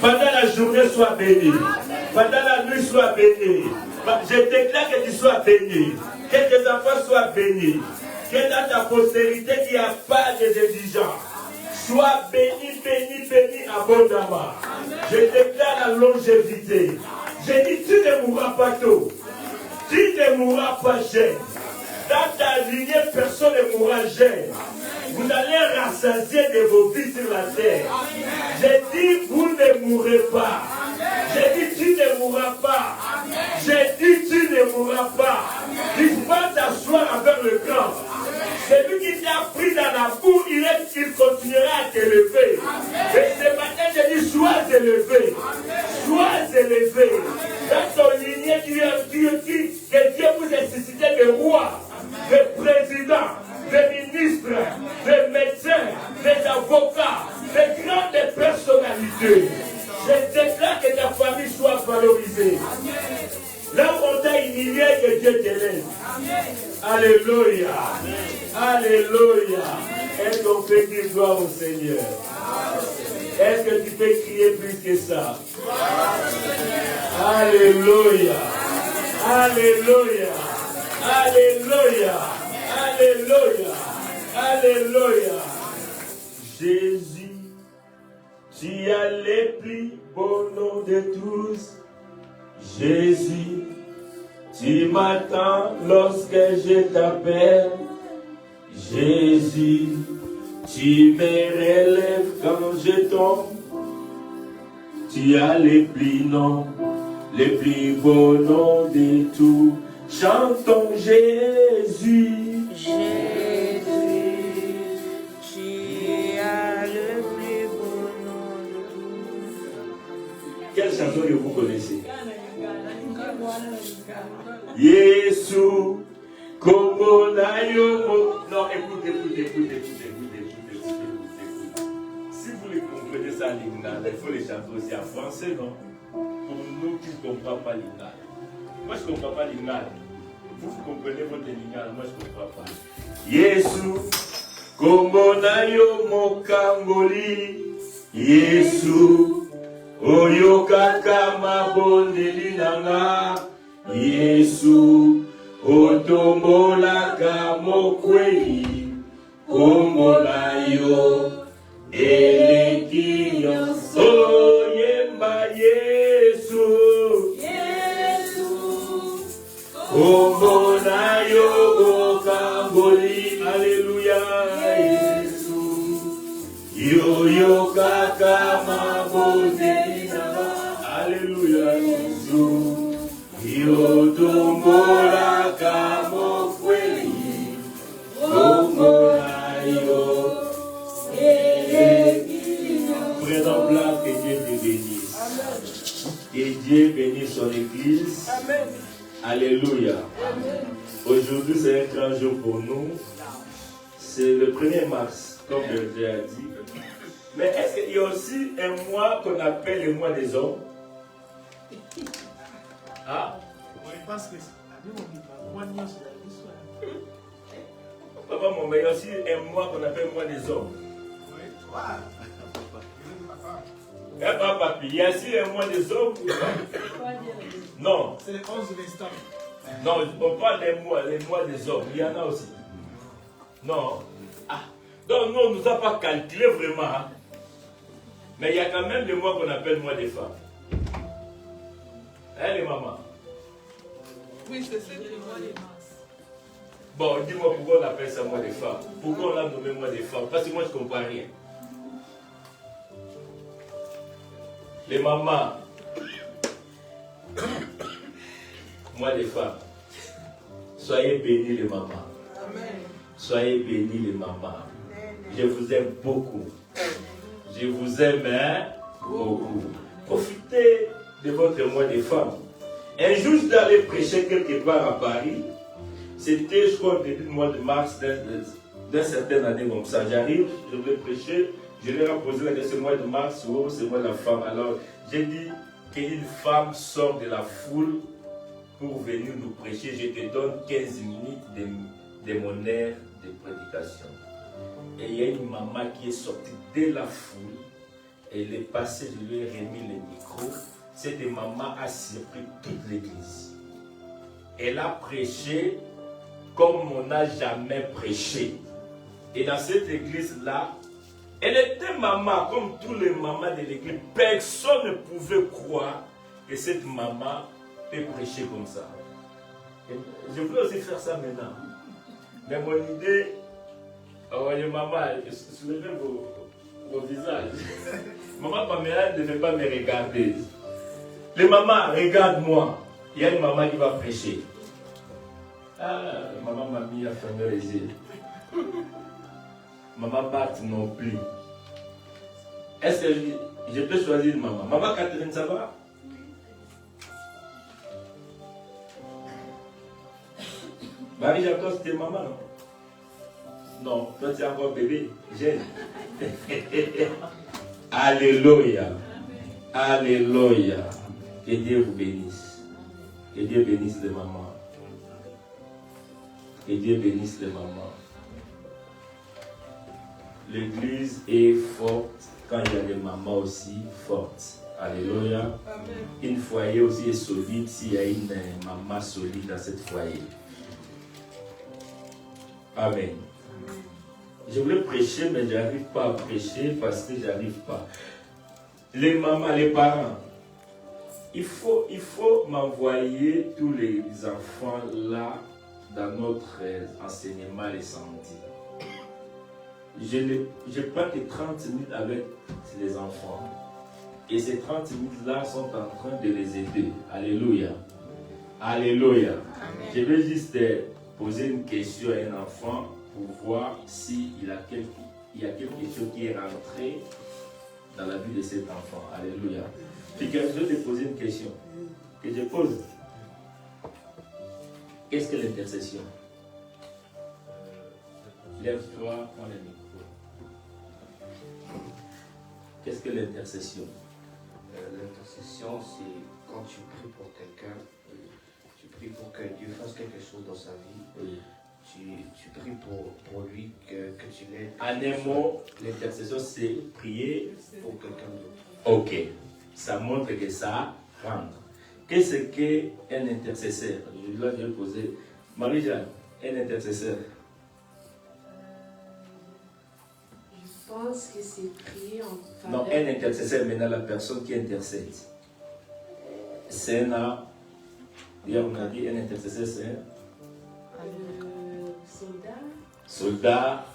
Pendant la journée, sois béni. Pendant la nuit, sois béni. Je déclare que tu sois béni. Que tes enfants soient bénis. Que dans ta postérité, il n'y a pas de indigents. Sois béni, béni, béni abondamment. Je déclare la longévité. Je dis, tu ne mourras pas tôt. Tu ne mourras pas jeune. Dans ta lignée, personne ne mourra jeune. Vous allez rassasier de vos vies sur la terre. J'ai dit, vous ne mourrez pas. J'ai dit, tu ne mourras pas. J'ai dit, tu ne mourras pas. Tu vas t'asseoir avec le grand. Celui qui t'a pris dans la boue, il continuera à t'élever. Et ce matin, je dis, sois élevé. Sois élevé. Dans ton lignée, que Dieu vous ait suscité des rois, des présidents, des ministres, des médecins, des avocats, des grandes personnalités. Je déclare que ta famille soit valorisée. Là où on t'a humilié, que Dieu t'élève. Alléluia. Alléluia. Est-ce qu'on peut dire gloire au Seigneur? Est-ce que tu peux crier plus que ça? Alléluia. Alléluia. Alléluia. Alléluia. Alléluia. Jésus, tu as les plus beaux noms de tous. Jésus, tu m'attends lorsque je t'appelle. Jésus, tu me relèves quand je tombe. Tu as les plus beaux noms de tous. Chantons Jésus. Jésus, tu as le plus beau nom de tous. Quelle chanson que vous connaissez? Yesu, como nayo. Non, écoutez. Si vous les comprenez ça, l'hymnal, il faut les chanter aussi en français, non? Pour nous qui ne comprenons pas l'hymnal. Moi, je ne comprends pas l'hymnal. Vous comprenez votre hymnal, moi, je ne comprends pas. Yesu, como nayo mokangoli. Yesu, oyo kaka mabondeli nanga. Yesu, otombolaka mokwei. Komona yo eleki nyonso. Yemba Yesu. Komona yo mokangoli. Alléluia. Yesu, yo kaka mabondeli nanga. Alléluia. Yesu, yo tombolaka mokwei. Komona yo eleki nyonso. Présent blanc, que Dieu te bénisse. Que Dieu bénisse son église. Amen. Alléluia. Aujourd'hui, c'est un grand jour pour nous. C'est le 1er mars, comme je l'ai dit. Mais est-ce qu'il y a aussi un mois qu'on appelle le mois des hommes? Ah? Papa, mon meilleur, aussi un mois qu'on appelle le mois des hommes. Papi, il y a aussi un mois des hommes ou pas? Non. C'est les 11 restants. Non, on parle des mois, les mois des hommes. Il y en a aussi. Non. Ah. Donc, nous, on ne nous a pas calculé vraiment. Hein. Mais il y a quand même le mois qu'on appelle mois des femmes. Hein, les mamans? Oui, c'est le mois des mars. Bon, dis-moi pourquoi on appelle ça mois des femmes. Pourquoi on l'a nommé mois des femmes? Parce que moi, je ne comprends rien. Les mamans, moi les femmes, soyez bénis les mamans. Amen. Soyez bénis les mamans. Je vous aime beaucoup. Je vous aime beaucoup. Profitez de votre mois des femmes. Un jour, je suis allé prêcher quelque part à Paris. C'était, je crois, au début du mois de mars d'une certaine année comme ça. J'arrive, je voulais prêcher. Je leur ai posé la question, mois de mars, ou c'est moi la femme. Alors, j'ai dit qu'une femme sort de la foule pour venir nous prêcher. Je te donne 15 minutes de mon air de prédication. Et il y a une maman qui est sortie de la foule. elle est passée, je lui ai remis le micro. Cette maman a surpris toute l'église. Elle a prêché comme on n'a jamais prêché. Et dans cette église-là, elle était maman comme tous les mamans de l'église. Personne ne pouvait croire que cette maman peut prêcher comme ça. Et je voulais aussi faire ça maintenant. Mais mon idée, oh, les mamans, soulevez vos visages. Maman Pamela ne devait pas me regarder. Les mamans, regarde-moi. Il y a une maman qui va prêcher. Ah, maman m'a mis à fermer les yeux. Maman Marthe non plus. Est-ce que je peux choisir une maman? Maman Catherine, ça va? Marie-Jacob, c'était maman, non? Non, toi tu es encore bébé, jeune. Alléluia. Alléluia. Que Dieu vous bénisse. Que Dieu bénisse les mamans. Que Dieu bénisse les mamans. L'église est forte quand il y a des mamans aussi fortes. Alléluia. Une foyer aussi est solide s'il y a une maman solide dans cette foyer. Amen. Je voulais prêcher, mais je n'arrive pas à prêcher parce que je n'arrive pas. Les mamans, les parents, il faut m'envoyer tous les enfants là dans notre enseignement les samedis. Je prends que 30 minutes avec les enfants. Et ces 30 minutes-là sont en train de les aider. Alléluia. Alléluia. Amen. Je vais juste poser une question à un enfant pour voir s'il y a quelque chose qui est rentré dans la vie de cet enfant. Alléluia. Puis je vais te poser une question que je pose. Qu'est-ce que l'intercession? Lève-toi, prends le micro. Qu'est-ce que l'intercession? L'intercession, c'est quand tu pries pour quelqu'un, tu pries pour que Dieu fasse quelque chose dans sa vie. Oui. Tu pries pour lui, que tu l'aides. En un mot, l'intercession, c'est prier pour quelqu'un d'autre. Ok. Ça montre que ça rentre. Qu'est-ce qu'un intercesseur? Je dois te poser. Marie-Jeanne, un intercesseur. Je pense que c'est prier en Non, faveur. un intercesseur, maintenant la personne qui intercède. C'est un. Hier, on a dit un intercesseur, c'est un. Soldat. Soldat.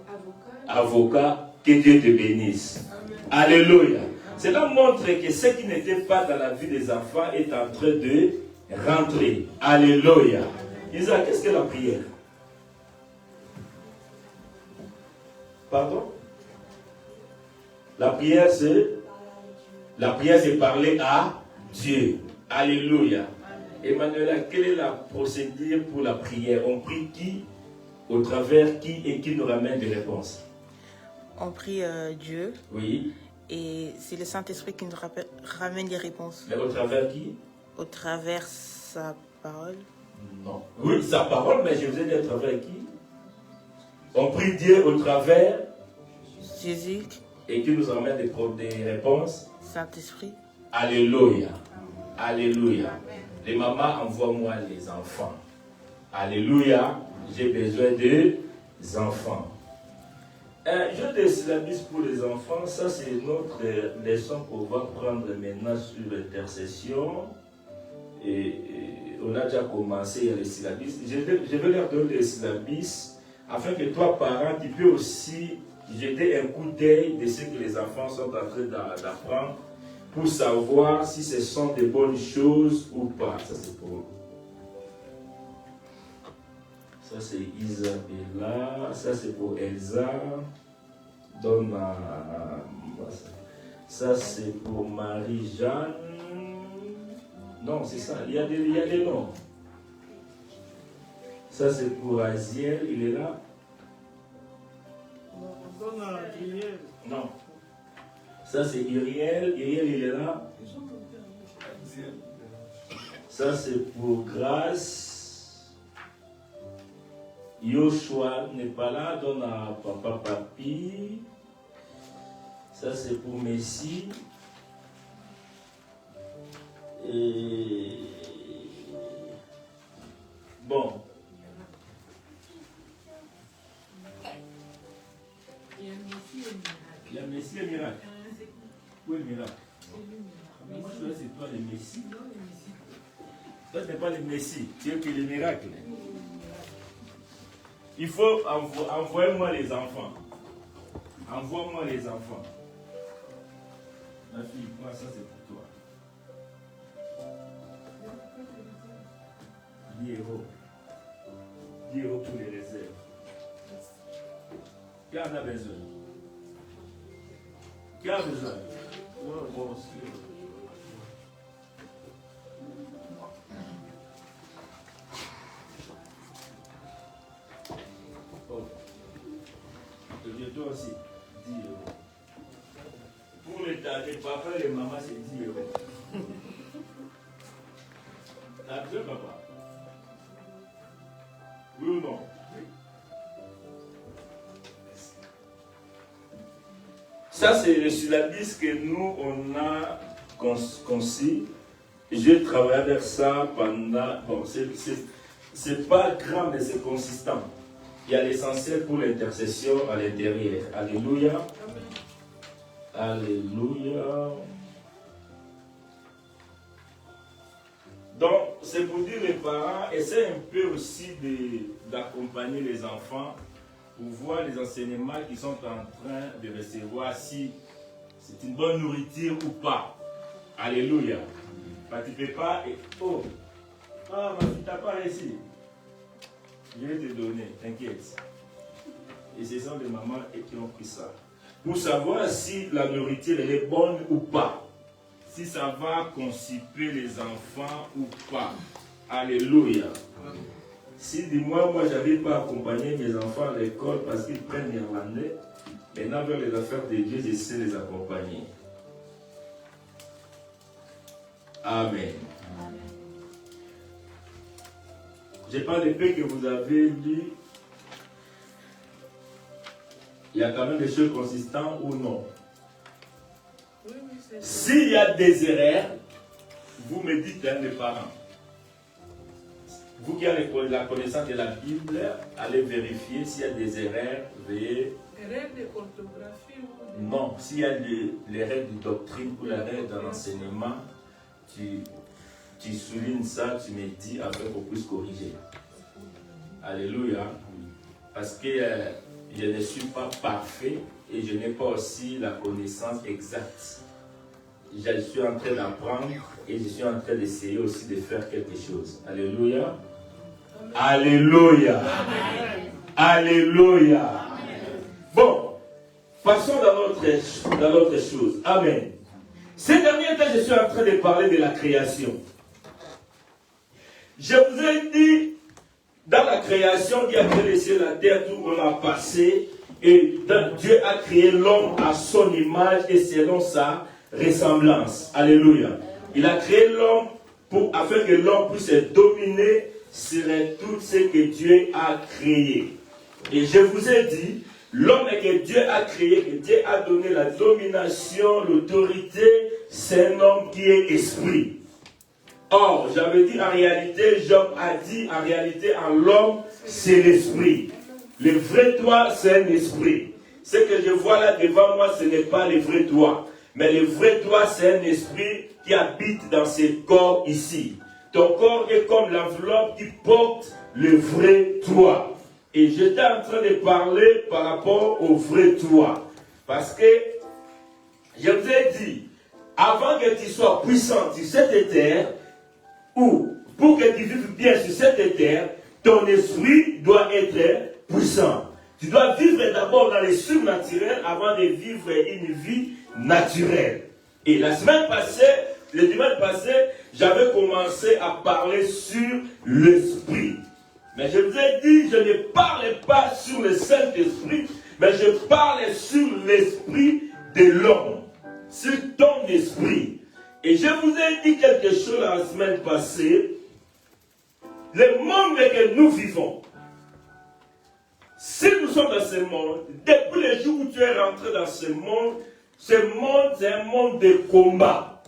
Avocat. Avocat. Que Dieu te bénisse. Amen. Alléluia. Cela montre que ce qui n'était pas dans la vie des enfants est en train de rentrer. Alléluia. Isaac, qu'est-ce que la prière? Pardon? La prière, c'est parler à Dieu. Alléluia. Emmanuel, quelle est la procédure pour la prière? On prie qui? Au travers qui? Et qui nous ramène des réponses? On prie Dieu. Oui. Et c'est le Saint-Esprit qui nous ramène les réponses. Mais au travers qui? Au travers sa parole. Non. Oui, sa parole, mais je vous ai dit au travers qui? On prie Dieu au travers Jésus. Et qui nous ramène des réponses? Saint-Esprit. Alléluia. Alléluia. Les mamans, envoient-moi les enfants. Alléluia. J'ai besoin des enfants. Un jeu de syllabus pour les enfants, ça c'est notre leçon qu'on va prendre maintenant sur l'intercession. Et on a déjà commencé, il y a les syllabus. Je vais leur donner les syllabus afin que toi, parent, tu peux aussi jeter un coup d'œil de ce que les enfants sont en train d'apprendre pour savoir si ce sont des bonnes choses ou pas. Ça c'est pour... Ça c'est Isabella, ça c'est pour Elsa. Ça c'est pour Marie-Jeanne. Non, c'est ça, il y a des noms. Ça c'est pour Aziel, il est là. Non. Ça c'est Uriel, il est là. Ça c'est pour Grâce. Yoshua n'est pas là, donne à papa Papi. Ça c'est pour Messi. Et bon. Il y a Messi et miracle. Où est le miracle? Moi je c'est toi le Messi. Toi tu n'es pas le Messi, tu es que le miracle. Il faut envoyer-moi les enfants. Envoie-moi les enfants. Ma fille, moi ça c'est pour toi. 10 euros. 10 euros pour les réserves. Qui en a besoin? Qui a besoin? Bon, toi aussi, 10 euros. Pour les papas et les mamans, c'est 10 euros. T'as besoin, papa? Oui ou non? Ça, c'est le syllabus que nous, on a conçu. J'ai travaillé avec ça pendant... Bon, c'est pas grand, mais c'est consistant. Il y a l'essentiel pour l'intercession à l'intérieur. Alléluia. Alléluia. Donc, c'est pour dire les parents, essaient un peu aussi d'accompagner les enfants pour voir les enseignements qu'ils sont en train de recevoir, si c'est une bonne nourriture ou pas. Alléluia. Bah, tu ne peux pas... Oh, ah, ma fille, tu n'as pas réussi. Je vais te donner, t'inquiète. Et ce sont des mamans qui ont pris ça. Pour savoir si la nourriture elle est bonne ou pas. Si ça va constiper les enfants ou pas. Alléluia. Si dis-moi, moi j'avais pas accompagné mes enfants à l'école parce qu'ils prennent néerlandais, maintenant vers les affaires de Dieu, j'essaie de les accompagner. Amen. Je parle des paix que vous avez lu. Il y a quand même des choses consistantes ou non? Oui, c'est ça. S'il y a des erreurs, vous me dites à mes parents. Vous qui avez la connaissance de la Bible, allez vérifier s'il y a des erreurs. Veuillez... Erreur de orthographie ou... Non, s'il y a les règles de doctrine ou les règles de l'enseignement, tu soulignes ça, tu me dis afin qu'on puisse corriger. Alléluia. Parce que je ne suis pas parfait et je n'ai pas aussi la connaissance exacte. Je suis en train d'apprendre et je suis en train d'essayer aussi de faire quelque chose. Alléluia. Amen. Alléluia. Amen. Alléluia. Amen. Bon, passons dans l'autre chose. Amen. Ces derniers temps, je suis en train de parler de la création. Je vous ai dit, dans la création, Dieu a créé les cieux et la terre, tout on a passé, et Dieu a créé l'homme à son image et selon sa ressemblance. Alléluia. Il a créé l'homme afin que l'homme puisse dominer sur tout ce que Dieu a créé. Et je vous ai dit, l'homme que Dieu a créé, que Dieu a donné la domination, l'autorité, c'est un homme qui est esprit. Or, j'avais dit en réalité, Job a dit en réalité, en l'homme, c'est l'esprit. Le vrai toi, c'est un esprit. Ce que je vois là devant moi, ce n'est pas le vrai toi. Mais le vrai toi, c'est un esprit qui habite dans ce corps ici. Ton corps est comme l'enveloppe qui porte le vrai toi. Et j'étais en train de parler par rapport au vrai toi. Parce que, je vous ai dit, avant que tu sois puissant sur cette terre, ou pour que tu vives bien sur cette terre, ton esprit doit être puissant. Tu dois vivre d'abord dans le surnaturel avant de vivre une vie naturelle. Et la semaine passée, le dimanche passé, j'avais commencé à parler sur l'esprit. Mais je vous ai dit, je ne parle pas sur le Saint-Esprit, mais je parle sur l'esprit de l'homme, sur ton esprit. Et je vous ai dit quelque chose la semaine passée. Le monde que nous vivons, si nous sommes dans ce monde, depuis le jour où tu es rentré dans ce monde, c'est un monde de combat.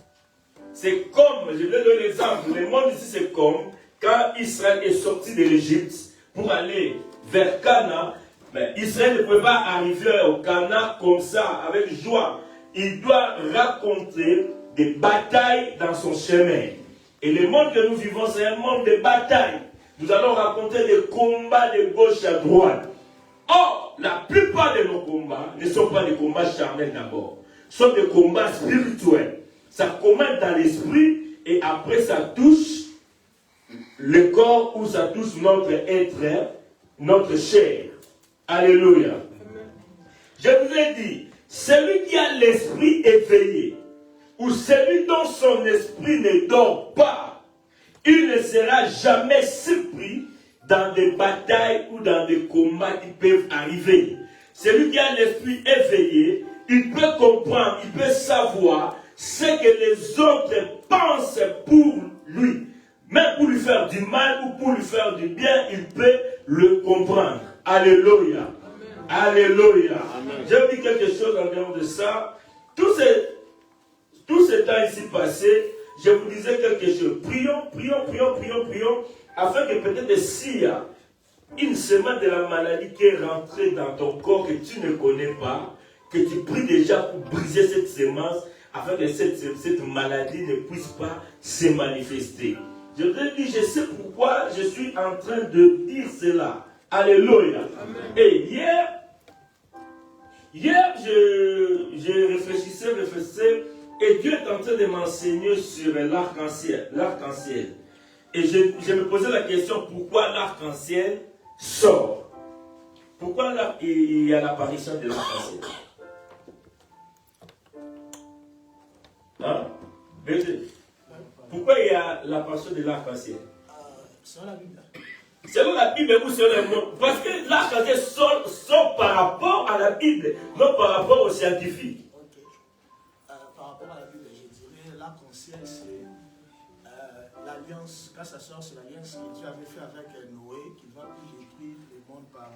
C'est comme, je vais donner l'exemple, le monde ici c'est comme quand Israël est sorti de l'Égypte pour aller vers Canaan, mais Israël ne pouvait pas arriver au Canaan comme ça, avec joie. Il doit raconter des batailles dans son chemin. Et le monde que nous vivons, c'est un monde de batailles. Nous allons raconter des combats de gauche à droite. Or, la plupart de nos combats ne sont pas des combats charnels d'abord. Ce sont des combats spirituels. Ça commence dans l'esprit et après ça touche le corps ou ça touche notre être, notre chair. Alléluia. Je vous ai dit, celui qui a l'esprit éveillé ou celui dont son esprit ne dort pas, il ne sera jamais surpris dans des batailles ou dans des combats qui peuvent arriver. Celui qui a l'esprit éveillé, il peut comprendre, il peut savoir ce que les autres pensent pour lui. Même pour lui faire du mal ou pour lui faire du bien, il peut le comprendre. Alléluia. Alléluia. Je vous dis quelque chose en dehors de ça. Tout ce temps ici passé, je vous disais quelque chose. Prions, afin que peut-être s'il y a une semaine de la maladie qui est rentrée dans ton corps que tu ne connais pas, que tu pries déjà pour briser cette semence, afin que cette maladie ne puisse pas se manifester. Je te dis, je sais pourquoi je suis en train de dire cela. Alléluia. Amen. Et hier je réfléchissais, et Dieu est en train de m'enseigner sur l'arc-en-ciel. Et je me posais la question, pourquoi l'arc-en-ciel sort? Pourquoi il y a l'apparition de l'arc-en-ciel? Hein? Pourquoi il y a l'apparition de l'arc-en-ciel? Selon la Bible. Selon la Bible ou selon le monde? Parce que l'arc-en-ciel sort par rapport à la Bible, non par rapport aux scientifiques. Ok. Par rapport à la Bible, je dirais l'arc-en-ciel, c'est l'alliance. Quand ça sort, c'est l'alliance que Dieu avait fait avec Noé, qui va détruire le monde par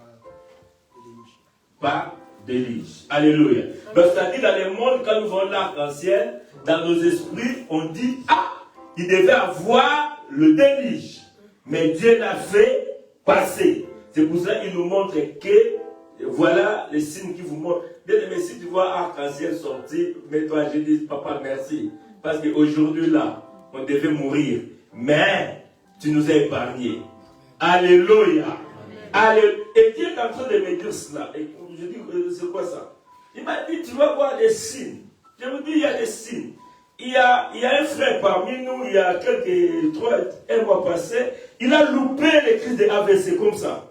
déluge. Par déluge. Alléluia. Donc, c'est-à-dire dans le monde, quand nous voyons l'arc-en-ciel, dans nos esprits, on dit, ah, il devait avoir le déluge. Mais Dieu l'a fait passer. C'est pour ça qu'il nous montre que, voilà les signes qui vous montrent. Bien aimé, si tu vois arc-en-ciel sortir, mets-toi, je dis, papa, merci. Parce qu'aujourd'hui, là, on devait mourir. Mais, tu nous as épargnés. Alléluia. Alléluia. Et Dieu est en train de me dire cela. Et je dis, c'est quoi ça? Il m'a dit, tu vas voir des signes. Je vous dis, il y a des signes. Il y a un frère parmi nous, il y a un mois passé, il a loupé les crises de AVC comme ça.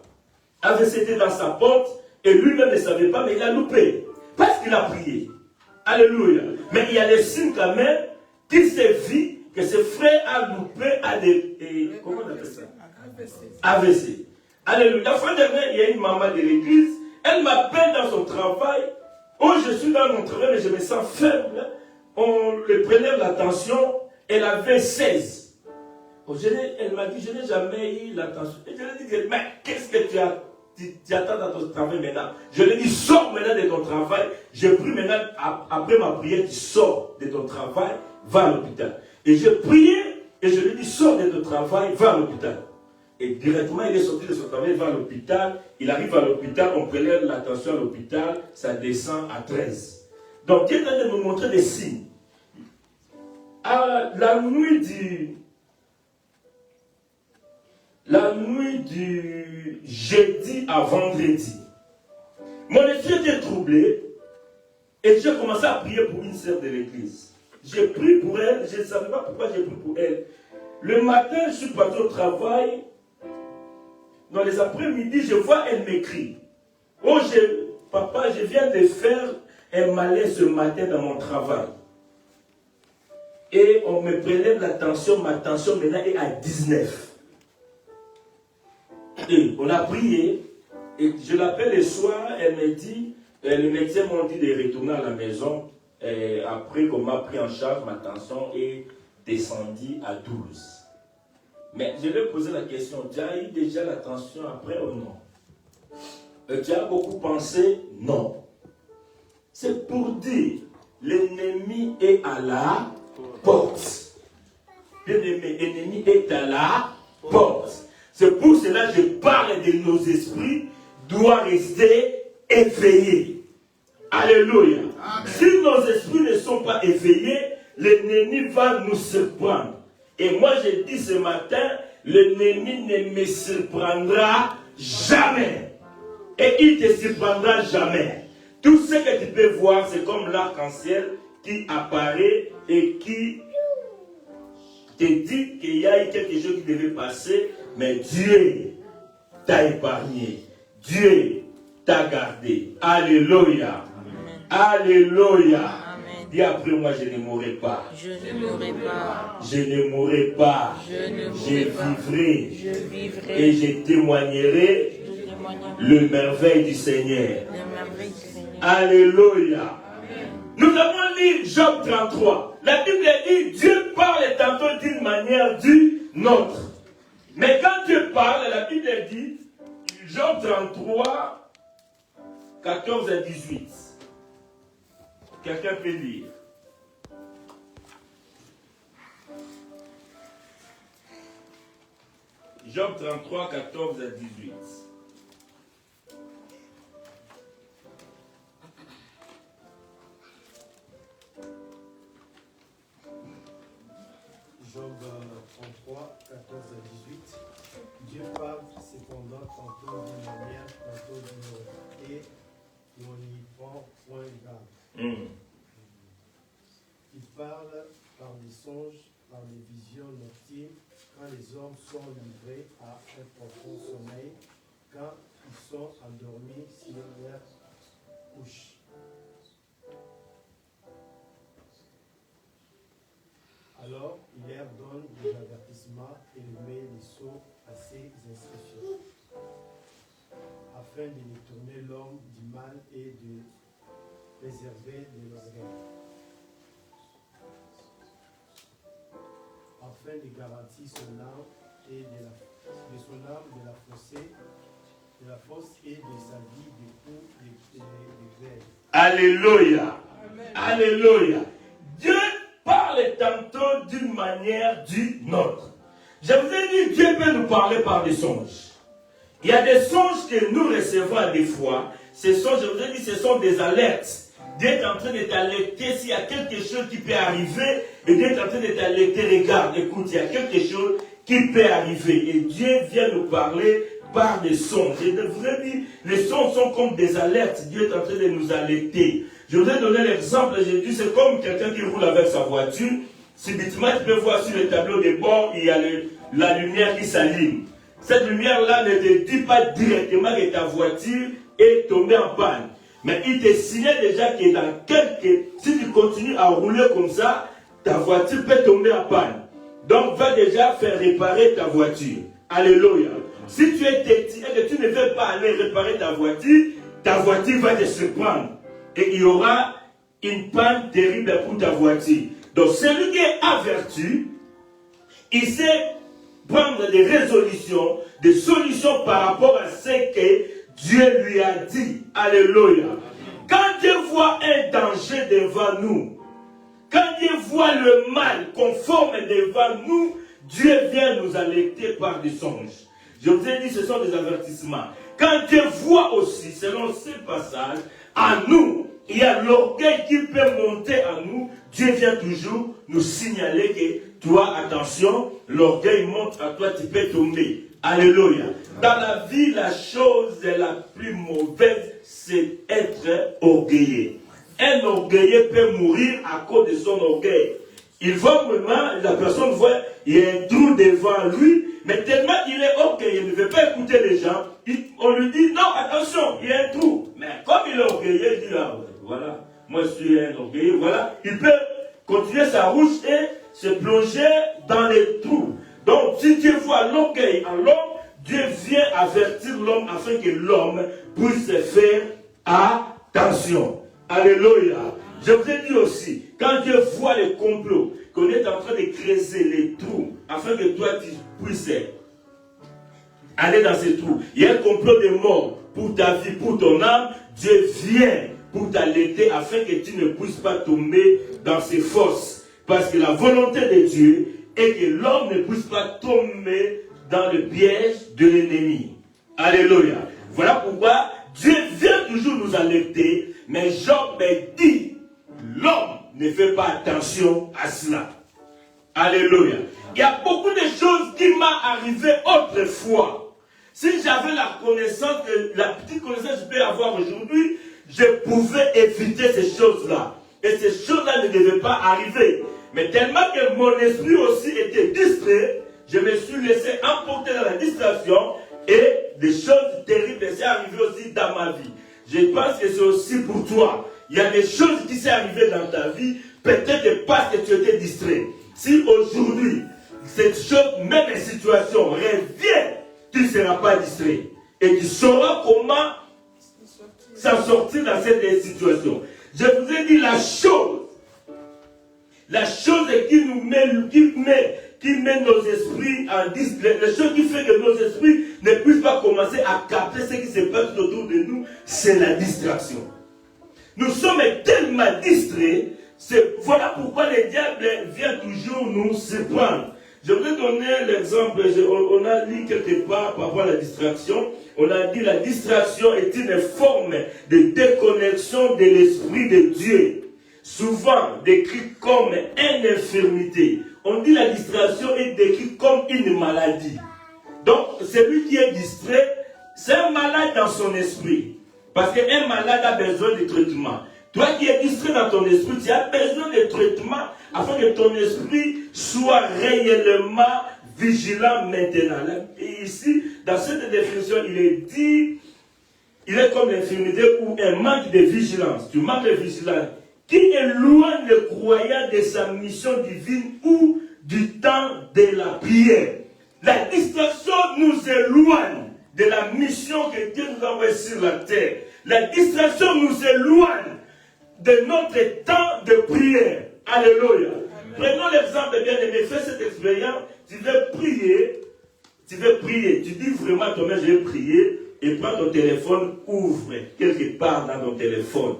AVC était dans sa porte et lui-même ne savait pas, mais il a loupé. Parce qu'il a prié. Alléluia. Mais il y a des signes quand même qu'il s'est vu que ce frère a loupé à des... comment on appelle ça? AVC. Alléluia. La fois dernière, il y a une maman de l'église, elle m'appelle dans son travail. Oh, je suis dans mon travail, mais je me sens faible. On le prenait l'attention, elle avait 16. Elle m'a dit, je n'ai jamais eu l'attention. Et je lui ai dit, mais qu'est-ce que tu attends dans ton travail maintenant? Je lui ai dit, sors maintenant de ton travail. Je prie maintenant, après ma prière, tu sors de ton travail, va à l'hôpital. Et je priais, et je lui ai dit, sors de ton travail, va à l'hôpital. Et directement, il est sorti de son travail, il va à l'hôpital. Il arrive à l'hôpital, on prélève l'attention à l'hôpital, ça descend à 13. Donc, Dieu est en train de nous montrer des signes. À la nuit du jeudi à vendredi, mon esprit était troublé et j'ai commencé à prier pour une sœur de l'église. J'ai prié pour elle, je ne savais pas pourquoi j'ai prié pour elle. Le matin, je suis parti au travail. Dans les après-midi, je vois, elle m'écrit. Oh, papa, je viens de faire un malaise ce matin dans mon travail. Et on me prélève la tension, ma tension maintenant est à 19. Et on a prié, et je l'appelle le soir, elle me dit, le médecin m'a dit de retourner à la maison, et après qu'on m'a pris en charge, ma tension est descendue à 12. Mais je lui ai posé la question, tu as eu déjà la tension après ou non? Tu as beaucoup pensé? Non. C'est pour dire, l'ennemi est à la porte. L'ennemi est à la porte. C'est pour cela que je parle de nos esprits, doivent rester éveillés. Alléluia. Amen. Si nos esprits ne sont pas éveillés, l'ennemi va nous surprendre. Et moi je dis ce matin, l'ennemi ne me surprendra jamais. Et il ne te surprendra jamais. Tout ce que tu peux voir, c'est comme l'arc-en-ciel qui apparaît et qui te dit qu'il y a eu quelque chose qui devait passer, mais Dieu t'a épargné. Dieu t'a gardé. Alléluia. Amen. Alléluia. Amen. Dis après moi, je ne mourrai pas. Je ne mourrai pas. Je ne mourrai pas. Je vivrai. Et je témoignerai le merveille du Seigneur. Alléluia. Amen. Nous avons lu Job 33. La Bible dit, Dieu parle tantôt d'une manière d'une autre. Mais quand Dieu parle, la Bible dit, Job 33, 14 à 18. Quelqu'un peut lire. Job 33, 14 à 18. Job 33, 14 à 18. Dieu parle cependant tantôt d'une manière, tantôt d'une autre. Et on n'y prend point garde. Il parle par des songes, par des visions nocturnes, quand les hommes sont livrés à un profond sommeil, quand ils sont endormis sur leur couche. Alors, il leur donne des avertissements et met les sceaux à ses instructions, afin de détourner l'homme du mal et de préserver de l'orgueil, afin de garantir son âme et de son âme de la fosse et de sa vie des coups de grève. Alléluia. Amen. Alléluia. Dieu parle tantôt d'une manière d'une autre. Je vous ai dit, Dieu peut nous parler par des songes. Il y a des songes que nous recevons des fois. Ces songes, je vous ai dit, ce sont des alertes. Dieu est en train de t'alerter s'il y a quelque chose qui peut arriver. Et Dieu est en train de t'alerter. Regarde, écoute, il y a quelque chose qui peut arriver. Et Dieu vient nous parler par des songes. Je vous ai dit, les songes sont comme des alertes. Dieu est en train de nous alerter. Je vous ai donné l'exemple, j'ai dit, c'est comme quelqu'un qui roule avec sa voiture. Subitement, tu peux voir sur le tableau de bord, il y a la lumière qui s'allume. Cette lumière-là ne te dit pas directement que ta voiture est tombée en panne. Mais il te signale déjà que si tu continues à rouler comme ça, ta voiture peut tomber en panne. Donc, va déjà faire réparer ta voiture. Alléluia. Si tu es têtu et que tu ne veux pas aller réparer ta voiture va te surprendre. Et il y aura une panne terrible pour ta voiture. Donc celui qui est averti, il sait prendre des résolutions, des solutions par rapport à ce que Dieu lui a dit. Alléluia. Quand Dieu voit un danger devant nous, quand Dieu voit le mal conforme devant nous, Dieu vient nous alerter par des songes. Je vous ai dit, ce sont des avertissements. Quand Dieu voit aussi, selon ce passage, à nous, il y a l'orgueil qui peut monter à nous. Dieu vient toujours nous signaler que toi, attention, l'orgueil monte à toi, tu peux tomber. Alléluia. Dans la vie, la chose la plus mauvaise, c'est être orgueilleux. Un orgueilleux peut mourir à cause de son orgueil. Il voit vraiment, la personne voit, il y a un trou devant lui, mais tellement il est orgueilleux, il ne veut pas écouter les gens, on lui dit, non, attention, il y a un trou. Mais comme il est orgueilleux, il dit, ah, voilà, moi je suis un orgueilleux, voilà, il peut continuer sa route et se plonger dans les trous. Donc, si Dieu voit l'orgueil en l'homme, Dieu vient avertir l'homme afin que l'homme puisse faire attention. Alléluia. Je vous ai dit aussi, quand Dieu voit les complots, qu'on est en train de creuser les trous, afin que toi tu puisses aller dans ces trous. Il y a un complot de mort pour ta vie, pour ton âme, Dieu vient pour t'alerter afin que tu ne puisses pas tomber dans ses forces. Parce que la volonté de Dieu est que l'homme ne puisse pas tomber dans le piège de l'ennemi. Alléluia. Voilà pourquoi Dieu vient toujours nous alerter, mais Job dit, l'homme ne fait pas attention à cela. Alléluia. Il y a beaucoup de choses qui m'ont arrivé autrefois. Si j'avais la connaissance, la petite connaissance que je peux avoir aujourd'hui, je pouvais éviter ces choses-là. Et ces choses-là ne devaient pas arriver. Mais tellement que mon esprit aussi était distrait, je me suis laissé emporter dans la distraction et des choses terribles sont arrivées aussi dans ma vie. Je pense que c'est aussi pour toi. Il y a des choses qui sont arrivées dans ta vie, peut-être parce que tu étais distrait. Si aujourd'hui, cette chose, même les situations, revient, tu ne seras pas distrait. Et tu sauras comment s'en sortir dans cette situation. Je vous ai dit la chose qui met nos esprits en distrait, la chose qui fait que nos esprits ne puissent pas commencer à capter ce qui se passe autour de nous, c'est la distraction. Nous sommes tellement distraits, voilà pourquoi le diable vient toujours nous surprendre. Je vais donner l'exemple, on a lu quelque part par rapport à la distraction, on a dit la distraction est une forme de déconnexion de l'Esprit de Dieu, souvent décrite comme une infirmité. On dit la distraction est décrite comme une maladie. Donc, celui qui est distrait, c'est un malade dans son esprit. Parce qu'un malade a besoin de traitement. Toi qui es distrait dans ton esprit, tu as besoin de traitement afin que ton esprit soit réellement vigilant maintenant. Et ici, dans cette définition, il est dit, il est comme l'infirmité ou un manque de vigilance. Tu manques de vigilance. Qui éloigne le croyant de sa mission divine ou du temps de la prière. La distraction nous éloigne de la mission que Dieu nous a envoyée sur la terre. La distraction nous éloigne de notre temps de prière. Alléluia. Prenons l'exemple, bien aimé, fais cette expérience. Tu veux prier. Tu dis vraiment à toi-même, je vais prier. Et prends ton téléphone, ouvre quelque part dans ton téléphone.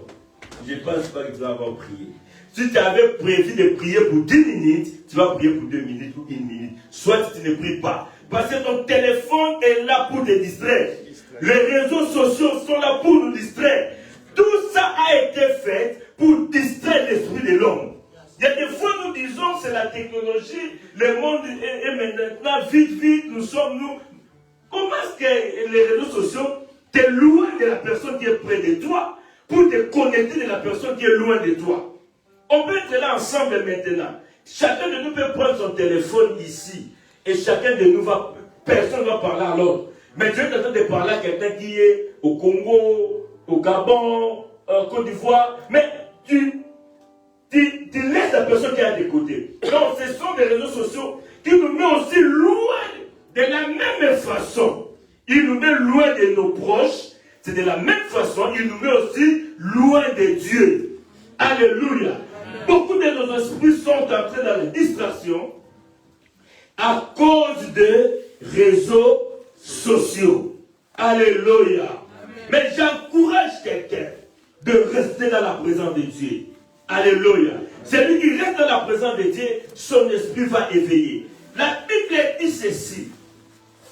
Je ne pense pas que tu vas avoir prié. Si tu avais prévu de prier pour 10 minutes, tu vas prier pour 2 minutes ou 1 minute. Soit tu ne pries pas. Parce que ton téléphone est là pour te distraire. Les réseaux sociaux sont là pour nous distraire. Tout ça a été fait pour distraire l'esprit de l'homme. Il y a des fois nous disons c'est la technologie, le monde est maintenant vite, nous. Comment est-ce que les réseaux sociaux t'éloignent de la personne qui est près de toi pour te connecter de la personne qui est loin de toi? On peut être là ensemble maintenant. Chacun de nous peut prendre son téléphone ici. Et chacun de nous personne ne va parler à l'autre. Mais Dieu est en train de parler à quelqu'un qui est au Congo, au Gabon, en Côte d'Ivoire. Mais tu laisses la personne qui est à tes côtés. Donc ce sont des réseaux sociaux qui nous mettent aussi loin de la même façon. Ils nous mettent loin de nos proches. C'est de la même façon, il nous met aussi loin de Dieu. Alléluia. Beaucoup de nos esprits sont entrés dans la distraction à cause des réseaux sociaux. Alléluia. Amen. Mais j'encourage quelqu'un de rester dans la présence de Dieu. Alléluia. Celui qui reste dans la présence de Dieu, son esprit va éveiller. La Bible dit ceci.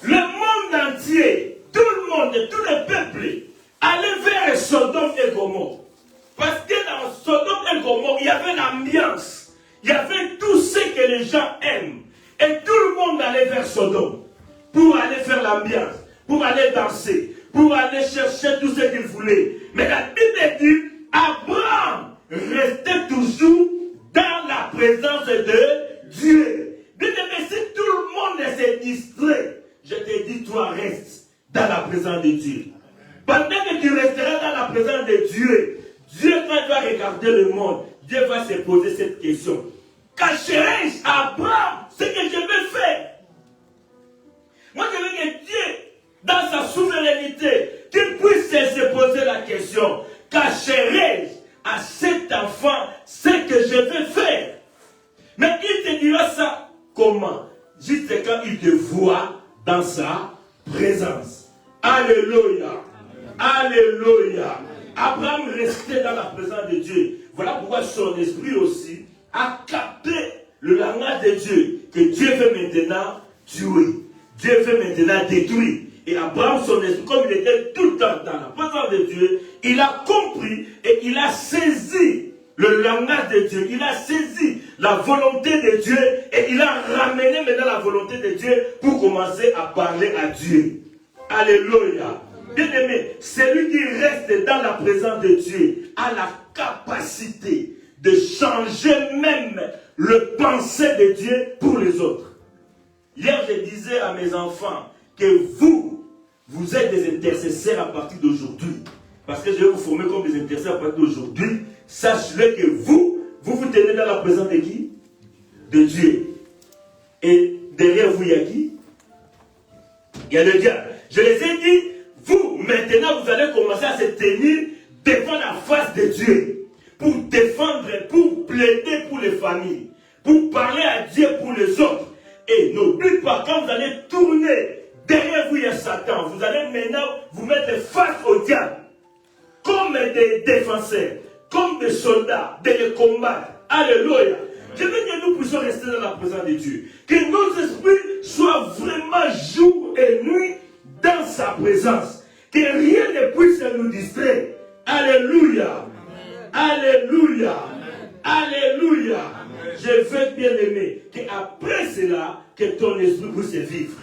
Le monde entier, tout le monde, tous les peuples, allaient vers Sodome et Gomorrhe. Parce que dans Sodome et Gomorrhe, il y avait l'ambiance. Il y avait tout ce que les gens aiment. Et tout le monde allait vers Sodome pour aller faire l'ambiance, pour aller danser, pour aller chercher tout ce qu'il voulait. Mais la Bible dit, Abraham restait toujours dans la présence de Dieu. Mais si tout le monde se distrait, je te dis, toi reste dans la présence de Dieu. Pendant que tu resteras dans la présence de Dieu, Dieu, quand il va regarder le monde, Dieu va se poser cette question. Cacherai-je à Abraham ce que je vais faire? Moi, je veux que Dieu, dans sa souveraineté, qu'il puisse se poser la question. Cacherai-je à cet enfant ce que je vais faire? Mais il te dira ça comment? Juste quand il te voit dans sa présence. Alléluia. Alléluia. Abraham restait dans la présence de Dieu. Voilà pourquoi son esprit aussi a capté le langage de Dieu. Que Dieu veut maintenant tuer. Dieu veut maintenant détruire. Et Abraham, son esprit, comme il était tout le temps dans la présence de Dieu, il a compris et il a saisi le langage de Dieu. Il a saisi la volonté de Dieu et il a ramené maintenant la volonté de Dieu pour commencer à parler à Dieu. Alléluia. Bien-aimé, celui qui reste dans la présence de Dieu a la capacité de changer même le pensée de Dieu pour les autres. Hier, je disais à mes enfants que vous êtes des intercesseurs à partir d'aujourd'hui. Parce que je vais vous former comme des intercesseurs à partir d'aujourd'hui. Sachez que vous tenez dans la présence de qui? De Dieu. Et derrière vous, il y a qui? Il y a le diable. Je les ai dit, vous, maintenant, vous allez commencer à se tenir devant la face de Dieu. Pour défendre, pour plaider pour les familles. Pour parler à Dieu pour les autres. Et n'oubliez pas, quand vous allez tourner, derrière vous, il y a Satan. Vous allez maintenant vous mettre face au diable. Comme des défenseurs, comme des soldats, de les combattre. Alléluia. Je veux que nous puissions rester dans la présence de Dieu. Que nos esprits soient vraiment jour et nuit dans sa présence. Que rien ne puisse nous distraire. Alléluia. Alléluia. Alléluia. Je veux bien aimer qu'après cela, que ton esprit puisse vivre.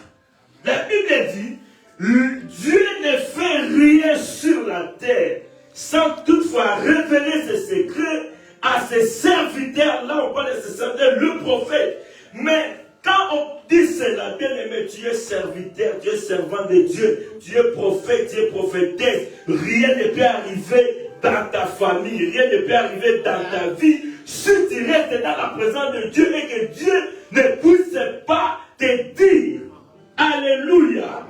La Bible dit, Dieu ne fait rien sur la terre sans toutefois révéler ses secrets à ses serviteurs. Là, on parle de ses serviteurs, le prophète. Mais quand on dit cela, bien aimé, tu es serviteur, tu es servant de Dieu, tu es prophète, tu es prophétesse. Rien ne peut arriver dans ta famille, rien ne peut arriver dans ta vie si tu restes dans la présence de Dieu et que Dieu ne puisse pas te dire Alléluia.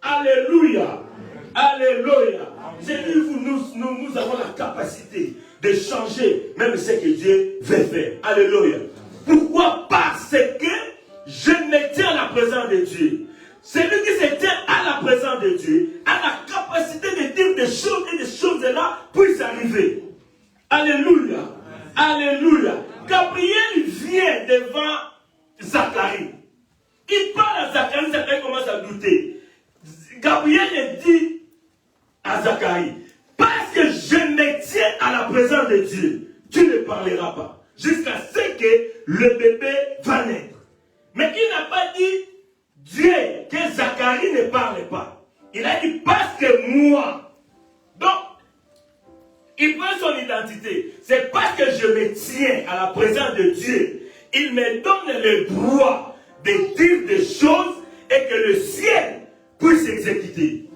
Alléluia. Alléluia. J'ai dit, nous avons la capacité de changer même ce que Dieu veut faire. Alléluia. Pourquoi? Parce que je me tiens à la présence de Dieu. Celui qui se tient à la présence de Dieu a la capacité de dire des choses et des choses-là puissent arriver. Alléluia. Alléluia. Gabriel vient devant Zacharie. Il parle à Zacharie, Zacharie commence à douter. Gabriel dit à Zacharie, parce que je me tiens à la présence de Dieu, tu ne parleras pas. Jusqu'à ce que le bébé va naître. Mais il n'a pas dit Dieu, que Zacharie ne parle pas. Il a dit parce que moi. Donc, il prend son identité. C'est parce que je me tiens à la présence de Dieu. Il me donne le droit de dire des choses et que le ciel puisse exécuter.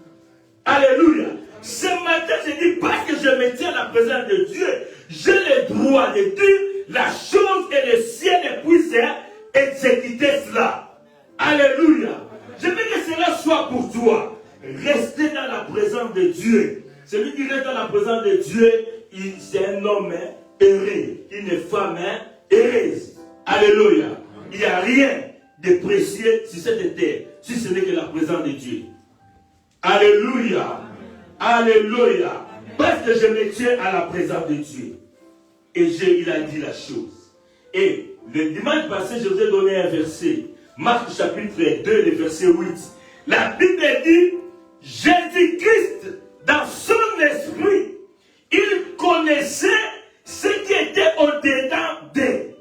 Alléluia. Ce matin, je dis parce que je me tiens à la présence de Dieu, j'ai le droit de dire la chose et le ciel puisse exécuter cela. Alléluia. Je veux que cela soit pour toi. Restez dans la présence de Dieu. Celui qui reste dans la présence de Dieu, c'est un homme heureux, une femme heureuse. Alléluia. Il n'y a rien de précieux sur cette terre, si ce n'est que la présence de Dieu. Alléluia. Alléluia. Parce que je me tiens à la présence de Dieu. Et il a dit la chose. Et le dimanche passé, je vous ai donné un verset. Marc chapitre 2, le verset 8. La Bible dit, Jésus-Christ, dans son esprit, il connaissait ce qui était au-dedans d'eux.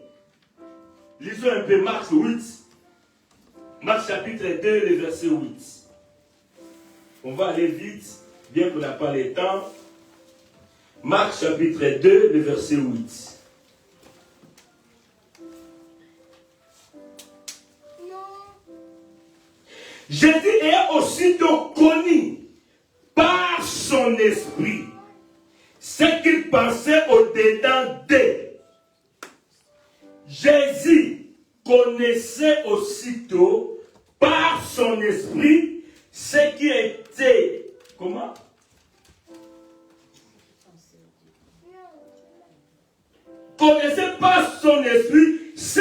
Lisons un peu Marc 8. Marc chapitre 2, le verset 8. On va aller vite, bien qu'on n'a pas le temps. Marc chapitre 2, le verset 8. Jésus est aussitôt connu par son esprit ce qu'il pensait au-dedans d'eux. Jésus connaissait aussitôt par son esprit ce qui était, comment? Connaissait par son esprit ce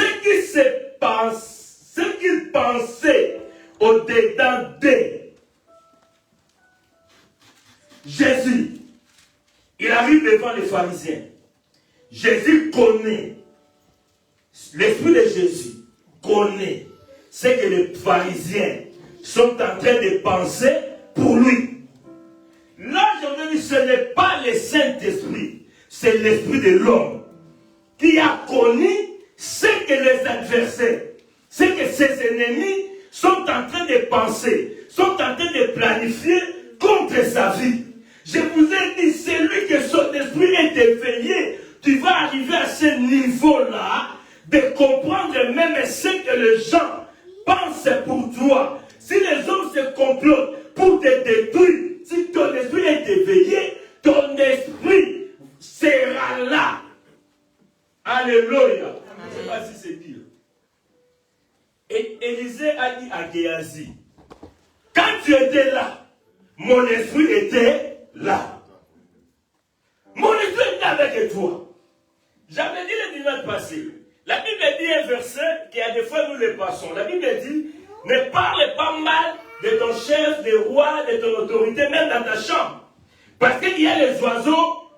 qu'il pensait au-dedans d'eux. pharisiens. Jésus connaît, l'esprit de Jésus connaît ce que les pharisiens sont en train de penser pour lui. Là, je dis, ce n'est pas le Saint-Esprit, c'est l'esprit de l'homme qui a connu ce que les adversaires, ce que ses ennemis sont en train de penser, sont en train de planifier contre sa vie. Je vous ai dit, celui que son esprit est éveillé, tu vas arriver à ce niveau-là de comprendre même ce que les gens pensent pour toi. Si les hommes se complotent pour te détruire, si ton esprit est éveillé, ton esprit sera là. Alléluia. Je ne sais pas si c'est dire. Et Élisée a dit à Géasi, quand tu étais là, mon esprit était là. Mon esprit était avec toi. J'avais dit le dimanche passé. La Bible dit un verset qui a des fois nous le passons. La Bible dit, ne parle pas mal de ton chef, des rois, de ton autorité, même dans ta chambre. Parce qu'il y a les oiseaux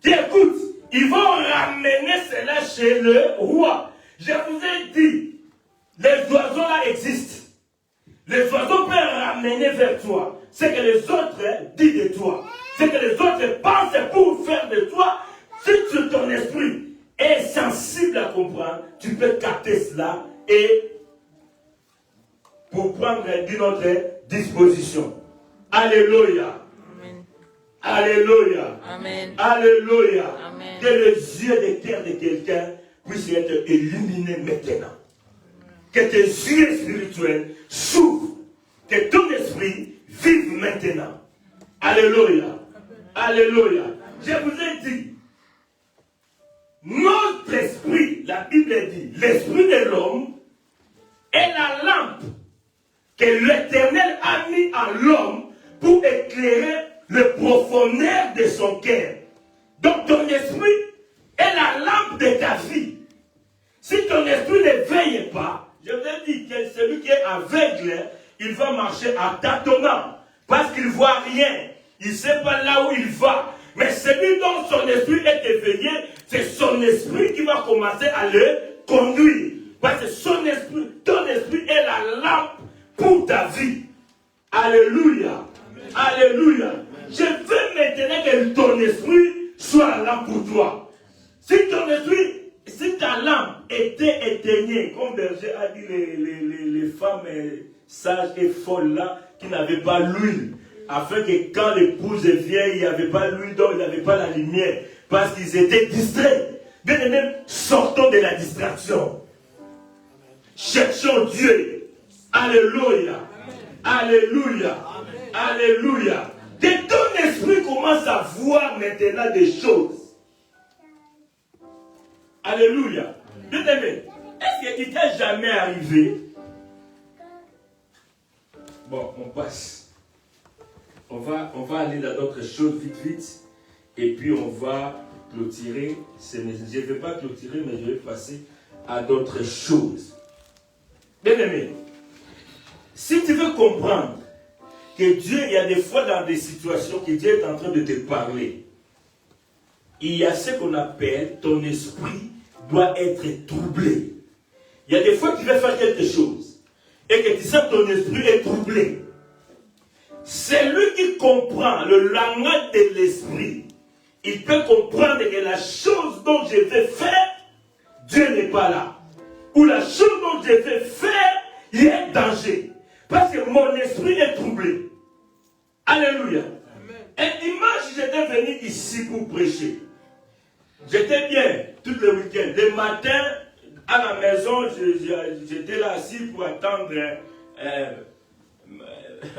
qui écoutent. Ils vont ramener cela chez le roi. Je vous ai dit, les oiseaux là existent. Les oiseaux peuvent ramener vers toi ce que les autres disent de toi. Ce que les autres pensent pour faire de toi. Si ton esprit est sensible à comprendre, tu peux capter cela et pour prendre d'une autre disposition. Alléluia. Amen. Alléluia. Amen. Alléluia. Amen. Que les yeux de cœur de quelqu'un puissent être illuminés maintenant. Que tes yeux spirituels s'ouvrent. Que ton esprit vive maintenant. Alléluia. Alléluia. Je vous ai dit, notre esprit, la Bible dit, l'esprit de l'homme est la lampe que l'Éternel a mis en l'homme pour éclairer le profondeur de son cœur. Donc ton esprit est la lampe de ta vie. Si ton esprit ne veille pas, je vous ai dit que celui qui est aveugle, il va marcher en tâtonnant parce qu'il ne voit rien. Il ne sait pas là où il va. Mais celui dont son esprit est éveillé, c'est son esprit qui va commencer à le conduire. Parce que son esprit, ton esprit est la lampe pour ta vie. Alléluia. Amen. Alléluia. Amen. Je veux maintenant que ton esprit soit la lampe pour toi. Si ton esprit, si ta lampe était éteignée, comme Berger a dit les femmes sages et folles là, qui n'avaient pas l'huile, afin que quand l'épouse est vieille, il n'y avait pas l'huile, donc il n'y avait pas la lumière, parce qu'ils étaient distraits. Bien aimé, sortons de la distraction. Cherchons Dieu. Alléluia. Alléluia. Alléluia. Que ton esprit commence à voir maintenant des choses. Alléluia. Bien aimé, est-ce qu'il t'est jamais arrivé? Bon, on passe. On va aller dans d'autres choses vite. Et puis on va clôturer. Je ne vais pas clôturer, mais je vais passer à d'autres choses. Bien aimé, si tu veux comprendre que Dieu, il y a des fois dans des situations que Dieu est en train de te parler, il y a ce qu'on appelle ton esprit doit être troublé. Il y a des fois que tu veux faire quelque chose et que tu sens que ton esprit est troublé. Celui qui comprend le langage de l'esprit, il peut comprendre que la chose dont je vais faire, Dieu n'est pas là. Ou la chose dont je vais faire, il y a un danger. Parce que mon esprit est troublé. Alléluia. Amen. Un dimanche, j'étais venu ici pour prêcher. J'étais bien tout le week-end. Le matin, à la maison, j'étais là assis pour attendre.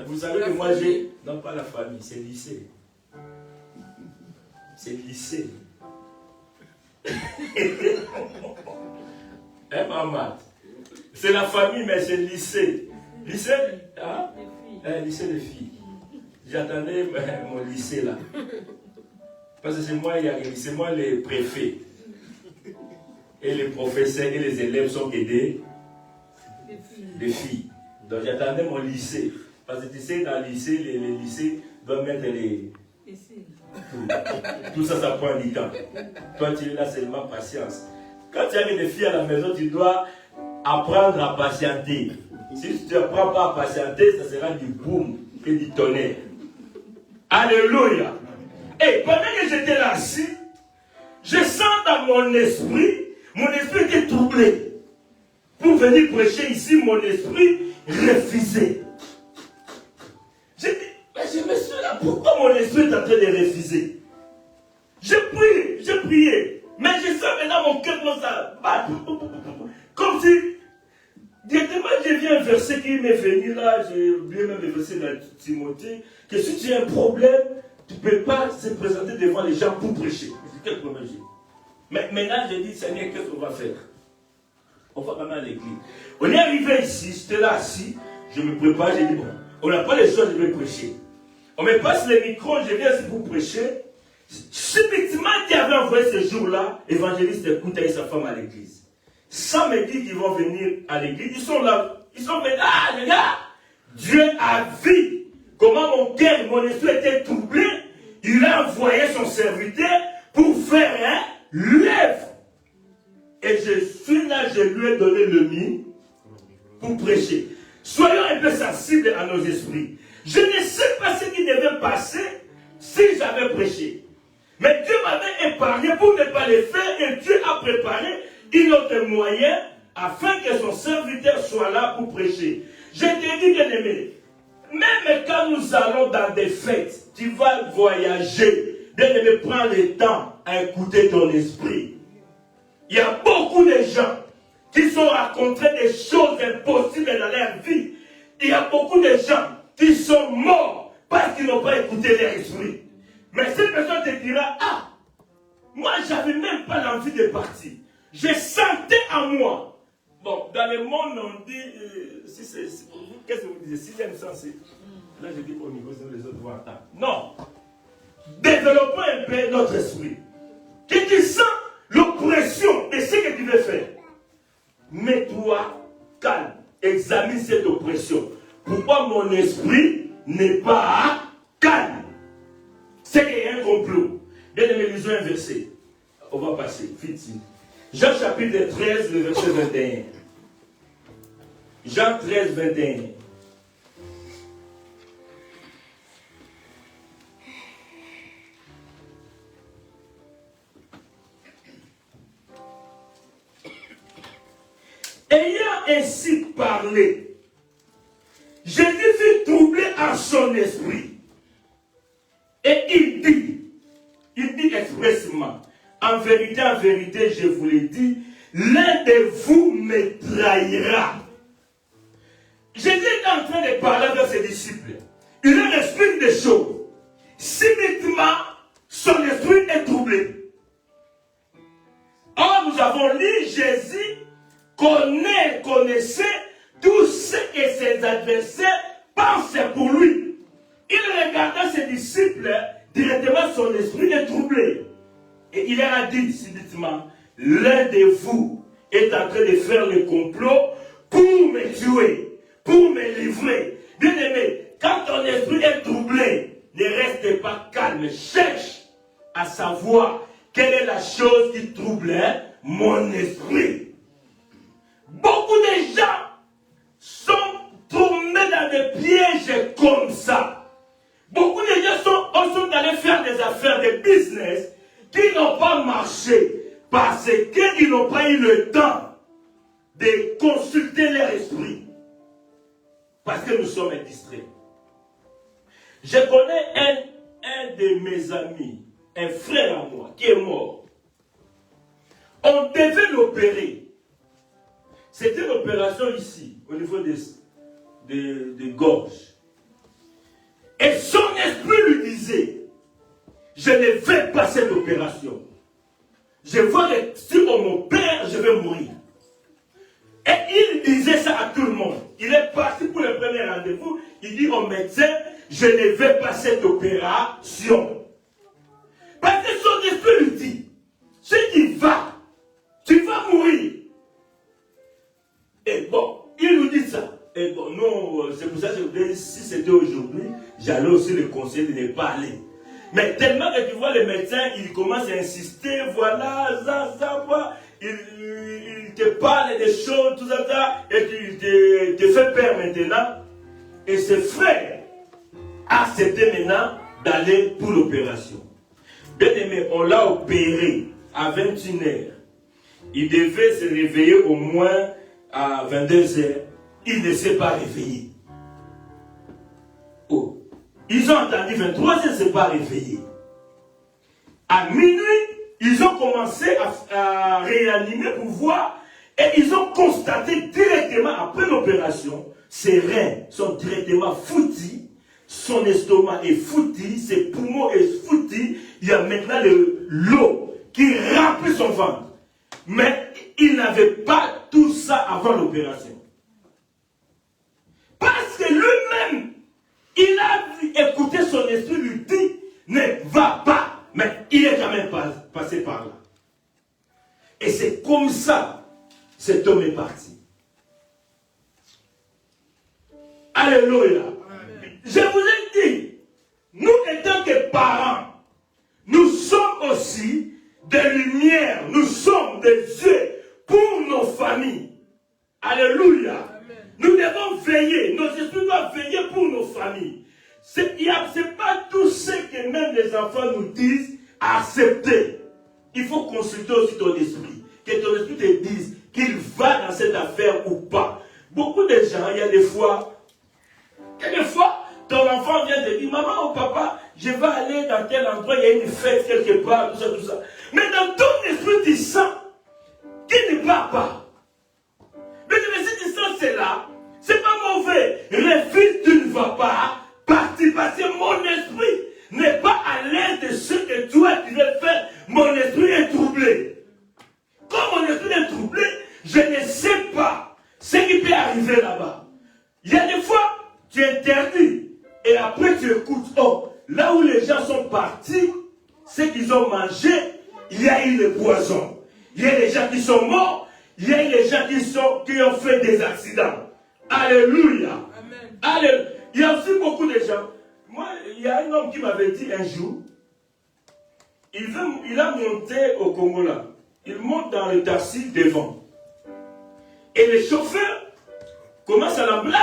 Vous savez que moi j'ai... Non, pas la famille, c'est le lycée. C'est le lycée. Hein, maman? C'est la famille, mais c'est le lycée. Lycée, hein? Lycée de filles. J'attendais mon lycée là. Parce que c'est moi, c'est moi le préfet. Et les professeurs et les élèves sont aidés des filles. Donc j'attendais mon lycée. Parce que tu sais, dans le lycée, les lycées doivent mettre les Tout ça, ça prend du temps. Toi, tu es là seulement patience. Quand tu as des filles à la maison, tu dois apprendre à patienter. Si tu n'apprends pas à patienter, ça sera du boum et du tonnerre. Alléluia. Et pendant que j'étais là assis, je sens dans mon esprit était troublé. Pour venir prêcher ici, mon esprit refusait. Je me suis là, pourquoi mon esprit est en train de refuser? Je priais, mais je sens maintenant mon cœur comme ça. Comme si, directement, j'ai vu un verset qui m'est venu là, j'ai oublié même le verset dans Timothée, que si tu as un problème, tu ne peux pas se présenter devant les gens pour prêcher. C'est quel problème j'ai? Mais maintenant, j'ai dit, Seigneur, qu'est-ce qu'on va faire? On va quand même à l'église. On est arrivé ici, j'étais là assis, je me prépare, j'ai dit, bon, on n'a pas les choses, je vais prêcher. On me passe le micro, je viens ici pour prêcher. Subitement, qui avait envoyé ce jour-là, évangéliste écoute avec sa femme à l'église. Sans me dire qu'ils vont venir à l'église, ils sont là, ils sont venus, ah les gars, Dieu a vu comment mon cœur, mon esprit était troublé, il a envoyé son serviteur pour faire l'œuvre. Et je suis là, je lui ai donné le mien pour prêcher. Soyons un peu sensibles à nos esprits. Je ne sais pas ce qui devait passer si j'avais prêché. Mais Dieu m'avait épargné pour ne pas le faire et Dieu a préparé un autre moyen afin que son serviteur soit là pour prêcher. Je te dis, bien aimé, même quand nous allons dans des fêtes, tu vas voyager, bien aimé, prends le temps à écouter ton esprit. Il y a beaucoup de gens qui sont rencontrés des choses impossibles dans leur vie. Il y a beaucoup de gens qui sont morts parce qu'ils n'ont pas écouté leur esprit. Mais cette personne te dira, ah, moi j'avais même pas l'envie de partir. Je sentais en moi. Bon, dans le monde on dit, qu'est-ce que vous disiez? Sixième sens, là je dis au niveau, sinon les autres vont entendre. Non. Développons un peu notre esprit. Que tu sens l'oppression de ce que tu veux faire. Mets-toi calme. Examine cette oppression. Pourquoi mon esprit n'est pas calme? C'est qu'il y a un complot. Bien aimé, lisons un verset. On va passer, vite. Jean chapitre 13, le verset 21. Jean 13, 21. Ayant ainsi parlé, Jésus fut troublé en son esprit. Et il dit expressément, en vérité, je vous l'ai dit, l'un de vous me trahira. Jésus est en train de parler avec ses disciples. Il leur explique des choses. Subitement, son esprit est troublé. Or, nous avons lu Jésus connaissait tout ce que ses adversaires pensaient pour lui. Il regardait ses disciples, directement son esprit est troublé. Et il leur a dit subitement, l'un de vous est en train de faire le complot pour me tuer, pour me livrer. Bien aimé, quand ton esprit est troublé, ne reste pas calme, cherche à savoir quelle est la chose qui trouble mon esprit. Beaucoup de gens sont tombés dans des pièges comme ça. Beaucoup de gens sont allés faire des affaires de business qui n'ont pas marché parce qu'ils n'ont pas eu le temps de consulter leur esprit. Parce que nous sommes distraits. Je connais un de mes amis, un frère à moi, qui est mort. On devait l'opérer. C'était une opération ici, au niveau de gorge. Et son esprit lui disait, je ne vais pas cette opération. Je vois que si on m'opère, je vais mourir. Et il disait ça à tout le monde. Il est parti pour le premier rendez-vous. Il dit au médecin, je ne vais pas cette opération. Parce que son esprit lui dit, si tu vas mourir. Et bon, il nous dit ça. Et bon, non, c'est pour ça que je vous dis, si c'était aujourd'hui, j'allais aussi le conseiller de ne pas aller. Mais tellement que tu vois le médecin, il commence à insister, voilà, il te parle des choses, tout ça, et tu te fait peur maintenant. Et ses frères acceptaient maintenant d'aller pour l'opération. Bien aimé, on l'a opéré à 21h. Il devait se réveiller au moins à 22h. Il ne s'est pas réveillé. Oh. Ils ont entendu 23h, il ne s'est pas réveillé. À minuit, ils ont commencé à réanimer pour voir et ils ont constaté directement après l'opération, ses reins sont directement foutus, son estomac est foutu, ses poumons sont foutus, il y a maintenant l'eau qui remplit son ventre. Mais il n'avait pas tout ça avant l'opération. Parce que lui-même, il a écouté son esprit lui dit, ne va pas. Mais il est quand même passé par là. Et c'est comme ça, cet homme est parti. Alléluia. Je vous ai dit, nous étant que parents, nous sommes aussi des lumières, nous sommes des yeux pour nos familles. Alléluia. Nous devons veiller, nos esprits doivent veiller pour nos familles. Ce n'est pas tout ce que même les enfants nous disent à accepter. Il faut consulter aussi ton esprit. Que ton esprit te dise qu'il va dans cette affaire ou pas. Beaucoup de gens, il y a des fois, quelquefois, ton enfant vient te dire, maman ou papa, je vais aller dans tel endroit, il y a une fête quelque part, tout ça, tout ça. Mais dans ton esprit, tu sens qu'il ne part pas. Mais si tu sens cela, c'est pas mauvais. Refuse, tu ne vas pas partir parce que mon esprit n'est pas à l'aise de ce que toi tu veux faire. Mon esprit est troublé. Comme mon esprit est troublé, je ne sais pas ce qui peut arriver là-bas. Il y a des fois, tu interdis et après tu écoutes. Oh, là où les gens sont partis, ce qu'ils ont mangé, il y a eu le poison. Il y a des gens qui sont morts, il y a eu des gens qui ont fait des accidents. Alléluia. Amen. Alléluia. Il y a aussi beaucoup de gens. Moi, il y a un homme qui m'avait dit un jour, il a monté au Congo là. Il monte dans le taxi devant. Et le chauffeur commence à l'emblader,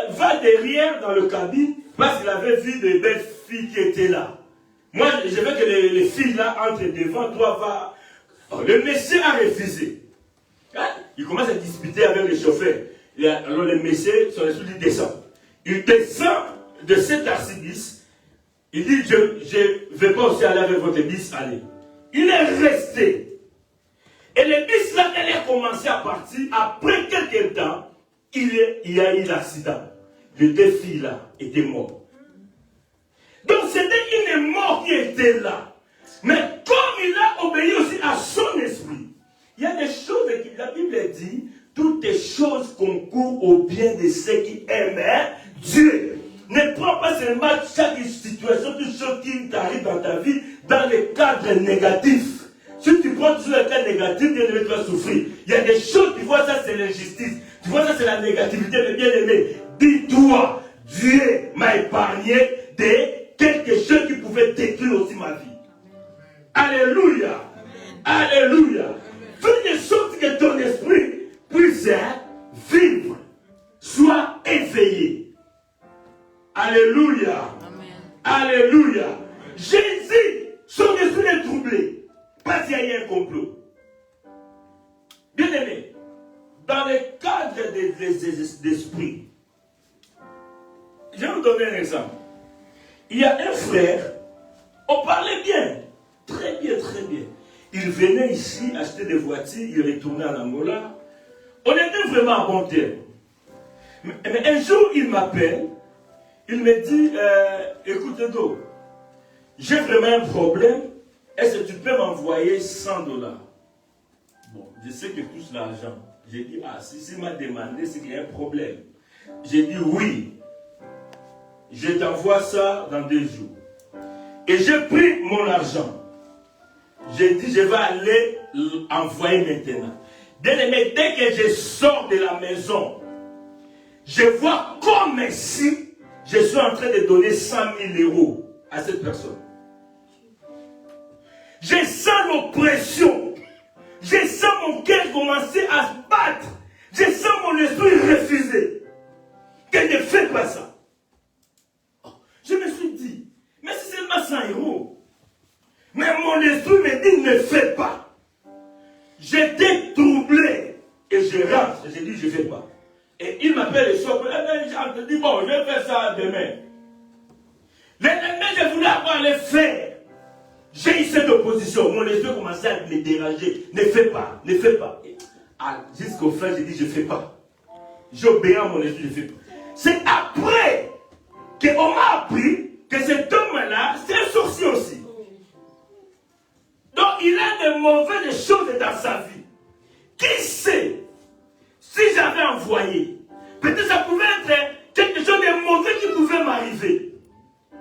va derrière dans le cabine parce qu'il avait vu des belles filles qui étaient là. Moi, je veux que les filles là entrent devant, toi va. Oh, le monsieur a refusé. Hein? Il commence à discuter avec le chauffeur. Alors le monsieur, son esprit descend. Il descend de cet taxi-bis. Il dit, je ne vais pas aussi aller avec votre bis, allez. Il est resté. Et le bis là, elle a commencé à partir. Après quelques temps, il y a eu l'accident. Les deux filles là étaient mortes. Donc c'était une mort qui était là. Mais comme il a obéi aussi à son esprit, il y a des choses que la Bible dit, toutes les choses concourent au bien de ceux qui aiment Dieu. Ne prends pas seulement chaque situation, toute chose qui t'arrive dans ta vie, dans le cadre négatif. Si tu prends toujours le cadre négatif, tu vas souffrir. Il y a des choses, tu vois ça c'est l'injustice. Tu vois ça c'est la négativité, mais bien aimé. Dis-toi, Dieu m'a épargné de quelque chose qui pouvait détruire aussi ma vie. Alléluia. Alléluia. Fais de sorte que ton esprit puisse vivre, soit éveillé. Alléluia. Alléluia. Jésus, son esprit est troublé. Parce qu'il y a eu un complot. Bien aimé, dans le cadre des esprits, je vais vous donner un exemple. Il y a un frère, on parlait bien, très bien, très bien. Il venait ici acheter des voitures, il retournait en Angola. On était vraiment à bon terme. Mais un jour, il m'appelle, il me dit, écoute, Edo, j'ai vraiment un problème, est-ce que tu peux m'envoyer $100? Bon, je sais que touche l'argent. J'ai dit, si il m'a demandé, c'est qu'il y a un problème. J'ai dit, oui, je t'envoie ça dans 2 jours. Et j'ai pris mon argent. J'ai dit, je vais aller envoyer maintenant. Bien aimé, dès que je sors de la maison, je vois comme si je suis en train de donner 100 000 euros à cette personne. Je sens l'oppression. Je sens mon cœur commencer à se battre. Je sens mon esprit refuser. Qu'elle ne fait pas ça. Je me suis dit, mais c'est seulement 100 €. Mais mon esprit me dit, ne fais pas. J'étais troublé. Et je rentre. J'ai dit, je ne fais pas. Et il m'appelle le soir. Je dis, bon, je vais faire ça demain. Le lendemain, je voulais avoir le faire. J'ai eu cette opposition. Mon esprit commençait à me déranger. Ne fais pas, ne fais pas. Jusqu'au fin, j'ai dit, je ne fais pas. J'obéis à mon esprit, je ne fais pas. C'est après qu'on m'a appris que cet homme-là, c'est un sorcier aussi. Donc, il a de mauvaises choses dans sa vie. Qui sait, si j'avais envoyé, peut-être ça pouvait être quelque chose de mauvais qui pouvait m'arriver.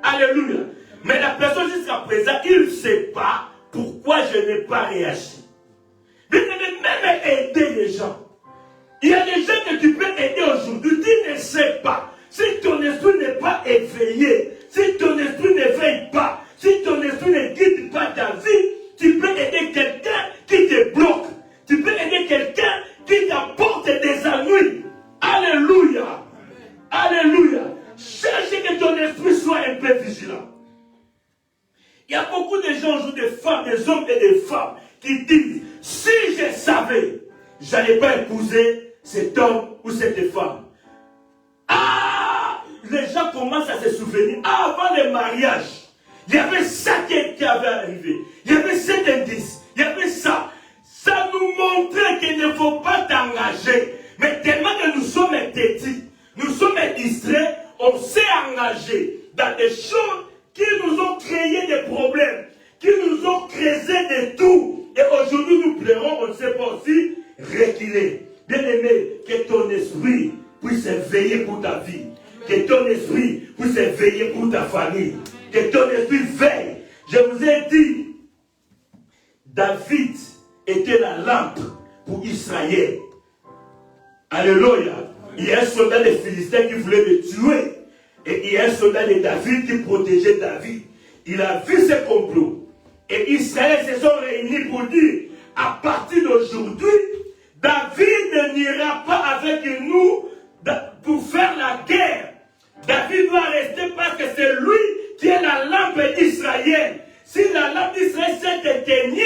Alléluia. Mais la personne jusqu'à présent, il ne sait pas pourquoi je n'ai pas réagi. Il devait même aider les gens. Il y a des gens que tu peux aider aujourd'hui. Tu ne sais pas. Si ton esprit n'est pas éveillé, si ton esprit ne veille pas, si ton esprit ne guide pas ta vie, tu peux aider quelqu'un qui te bloque. Tu peux aider quelqu'un qui t'apporte des ennuis. Alléluia. Alléluia. Cherche que ton esprit soit un peu vigilant. Il y a beaucoup de gens aujourd'hui, des femmes, des hommes et des femmes, qui disent, si je savais, je n'allais pas épouser cet homme ou cette femme. Ah, les gens commencent à se souvenir. Ah, avant le mariage, il y avait ça qui avait arrivé. Il y avait cet indice. Il y avait ça. Ça nous montrait qu'il ne faut pas t'engager. Mais tellement que nous sommes petits, nous sommes distraits, on s'est engagé dans des choses qui nous ont créé des problèmes, qui nous ont creusé de tout. Et aujourd'hui, nous pleurons, on ne sait pas aussi reculer. Bien-aimé, que ton esprit puisse veiller pour ta vie. Que ton esprit puisse veiller pour ta famille. Que ton esprit veille. Je vous ai dit, David était la lampe pour Israël. Alléluia. Il y a un soldat des Philistins qui voulait le tuer. Et il y a un soldat de David qui protégeait David. Il a vu ce complot. Et Israël se sont réunis pour dire, à partir d'aujourd'hui, David n'ira pas avec nous pour faire la guerre. David doit rester parce que c'est lui qui est la lampe d'Israël. Si la lampe d'Israël s'éteignait,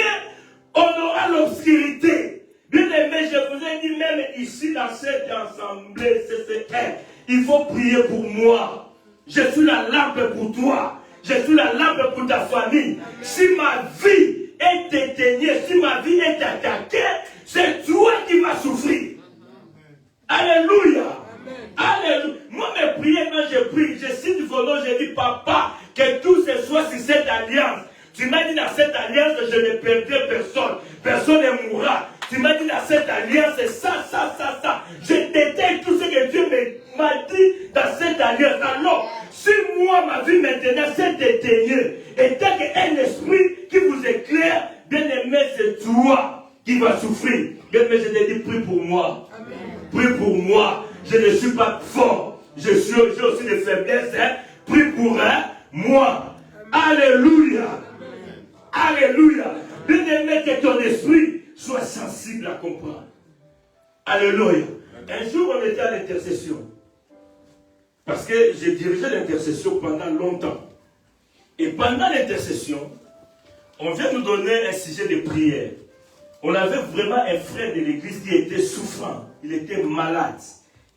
on aura l'obscurité. Bien aimé, je vous ai dit même ici dans cette assemblée CCR, il faut prier pour moi. Je suis la lampe pour toi. Je suis la lampe pour ta famille. Si ma vie est éteignée, si ma vie est attaquée, c'est toi qui vas souffrir. Alléluia. Alléluia. Moi, mes prières, quand je prie, je cite du volant, je dis, papa, que tout ce soit sur cette alliance. Tu m'as dit dans cette alliance, je ne perdrai personne. Personne ne mourra. Tu m'as dit dans cette alliance, c'est ça. Je déteste tout ce que Dieu m'a dit dans cette alliance. Alors, si moi, ma vie maintenant s'est éteignée, et tant qu'un esprit qui vous éclaire, bien aimé, c'est toi qui vas souffrir. Bien aimé, je te dis, prie pour moi. Amen. Prie pour moi. Je ne suis pas fort. J'ai aussi des faiblesses. Hein. Prie pour moi. Amen. Alléluia. Amen. Alléluia. Bien aimé, que ton esprit soit sensible à comprendre. Alléluia. Un jour, on était à l'intercession. Parce que j'ai dirigé l'intercession pendant longtemps. Et pendant l'intercession, on vient nous donner un sujet de prière. On avait vraiment un frère de l'église qui était souffrant. Il était malade.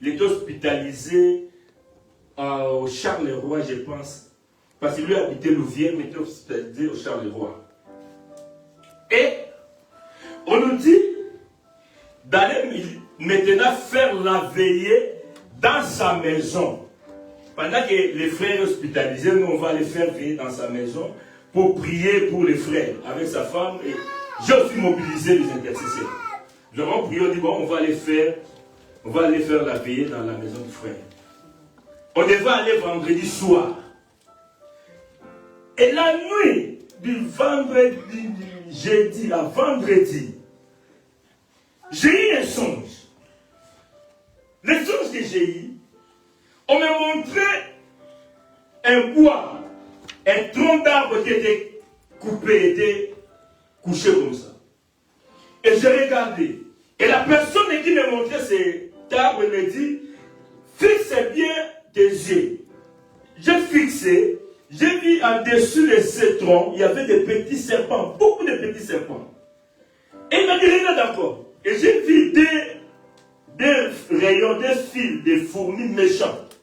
Il était hospitalisé au Charleroi, je pense. Parce qu'il lui habitait Louvière, mais il était hospitalisé au Charleroi. Et on nous dit d'aller maintenant faire la veillée dans sa maison. Pendant que les frères hospitalisés, nous on va les faire veiller dans sa maison pour prier pour les frères avec sa femme. Et j'ai aussi mobilisé les intercesseurs. Nous avons prié, on dit bon, on va aller faire la veillée dans la maison du frère. On devait aller vendredi soir. Et la nuit du vendredi, jeudi à vendredi, j'ai eu un songe. Le songe que j'ai eu, on m'a montré un bois un tronc d'arbre qui était coupé, était couché comme ça. Et j'ai regardé. Et la personne qui me montrait cet arbre me dit, fixe bien tes yeux. J'ai fixé, j'ai vu en dessous de ce tronc, il y avait des petits serpents, beaucoup de petits serpents. Et il m'a dit, regarde encore. Et j'ai vu des rayons, des fils, des fourmis méchantes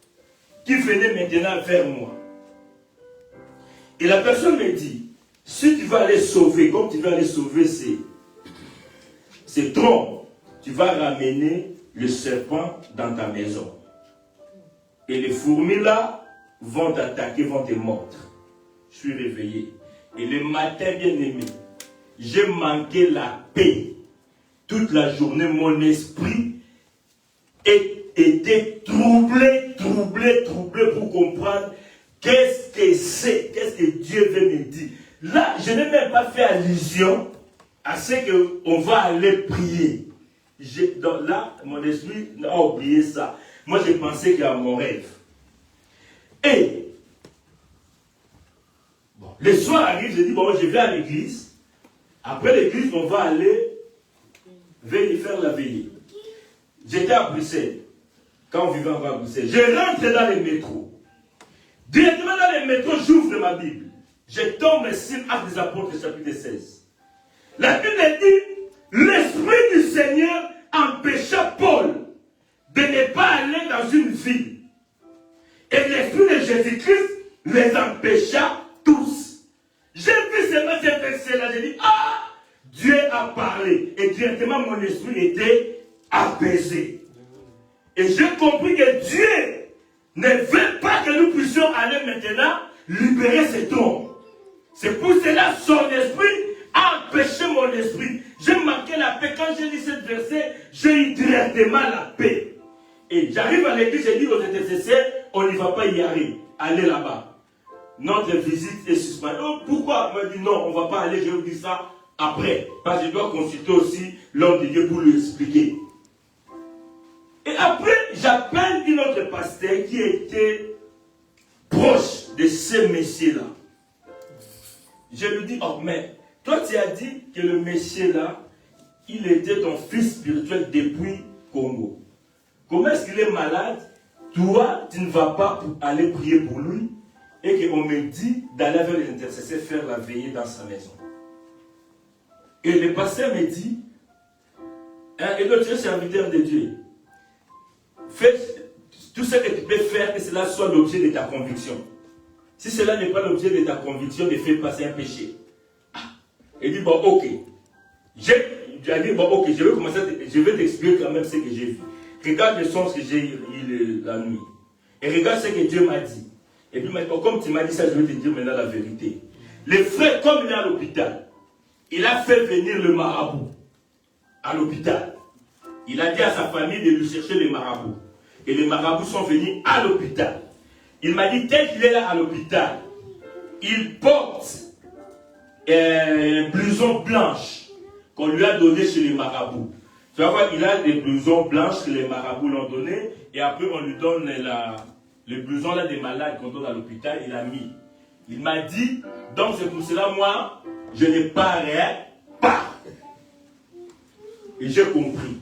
qui venaient maintenant vers moi. Et la personne me dit, si tu vas aller sauver, comme tu vas aller sauver ces troncs, tu vas ramener le serpent dans ta maison. Et les fourmis là vont t'attaquer, vont te mordre. Je suis réveillé. Et le matin, bien aimé, j'ai manqué la paix. Toute la journée, mon esprit était troublé pour comprendre qu'est-ce que c'est, qu'est-ce que Dieu veut me dire. Là, je n'ai même pas fait allusion à ce qu'on va aller prier. Donc là, mon esprit a oublié ça. Moi, j'ai pensé qu'il y a mon rêve. Et, bon, le soir arrive, je dis, bon, je vais à l'église. Après l'église, on va aller venir faire la veillée. J'étais à Bruxelles, quand on vivait encore à Bruxelles. Je rentre dans le métro. Directement dans le métro, j'ouvre ma Bible. Je tombe sur Actes des Apôtres, chapitre 16. La Bible dit, l'Esprit du Seigneur empêcha Paul de ne pas aller dans une ville. Et l'Esprit de Jésus-Christ les empêcha tous. J'ai vu seulement ces versets-là, j'ai dit, ah, Dieu a parlé. Et directement, mon esprit était apaisé. Et j'ai compris que Dieu ne veut pas que nous puissions aller maintenant libérer cet homme. C'est pour cela son esprit a empêché mon esprit. J'ai manqué la paix. Quand j'ai lu ce verset, j'ai eu directement la paix. Et j'arrive à l'église, j'ai dit aux intercesseurs, on n'y va pas y aller. Allez là-bas. Notre visite est suspendue. Oh, pourquoi? On m'a dit non, on ne va pas aller, je vous dis ça après. Parce que je dois consulter aussi l'homme de Dieu pour lui expliquer. Et après, j'appelle une autre pasteur qui était proche de ce messieurs-là. Je lui dis, oh mais, toi tu as dit que le monsieur-là, il était ton fils spirituel depuis Congo. Comment est-ce qu'il est malade? Toi, tu ne vas pas aller prier pour lui et qu'on me dit d'aller vers les intercesseurs faire la veillée dans sa maison. Et le pasteur me dit, et donc tu es serviteur de Dieu. Fais tout ce que tu peux faire, que cela soit l'objet de ta conviction. Si cela n'est pas l'objet de ta conviction, ne fais pas, c'est un péché. Il dit, bon, ok. J'ai dit, bon, ok, je vais commencer, je vais t'expliquer quand même ce que j'ai vu. Regarde le sens que j'ai eu la nuit. Et regarde ce que Dieu m'a dit. Et puis maintenant, comme tu m'as dit ça, je vais te dire maintenant la vérité. Le frère, comme il est à l'hôpital, il a fait venir le marabout à l'hôpital. Il a dit à sa famille de lui chercher les marabouts. Et les marabouts sont venus à l'hôpital. Il m'a dit, tel qu'il est là à l'hôpital, il porte un blouson blanche qu'on lui a donné chez les marabouts. Tu vas voir, il a des blousons blanches que les marabouts l'ont donné. Et après, on lui donne le blouson là des malades qu'on donne à l'hôpital. Il a mis. Il m'a dit, donc c'est pour cela, moi, je ne parais pas. Et j'ai compris.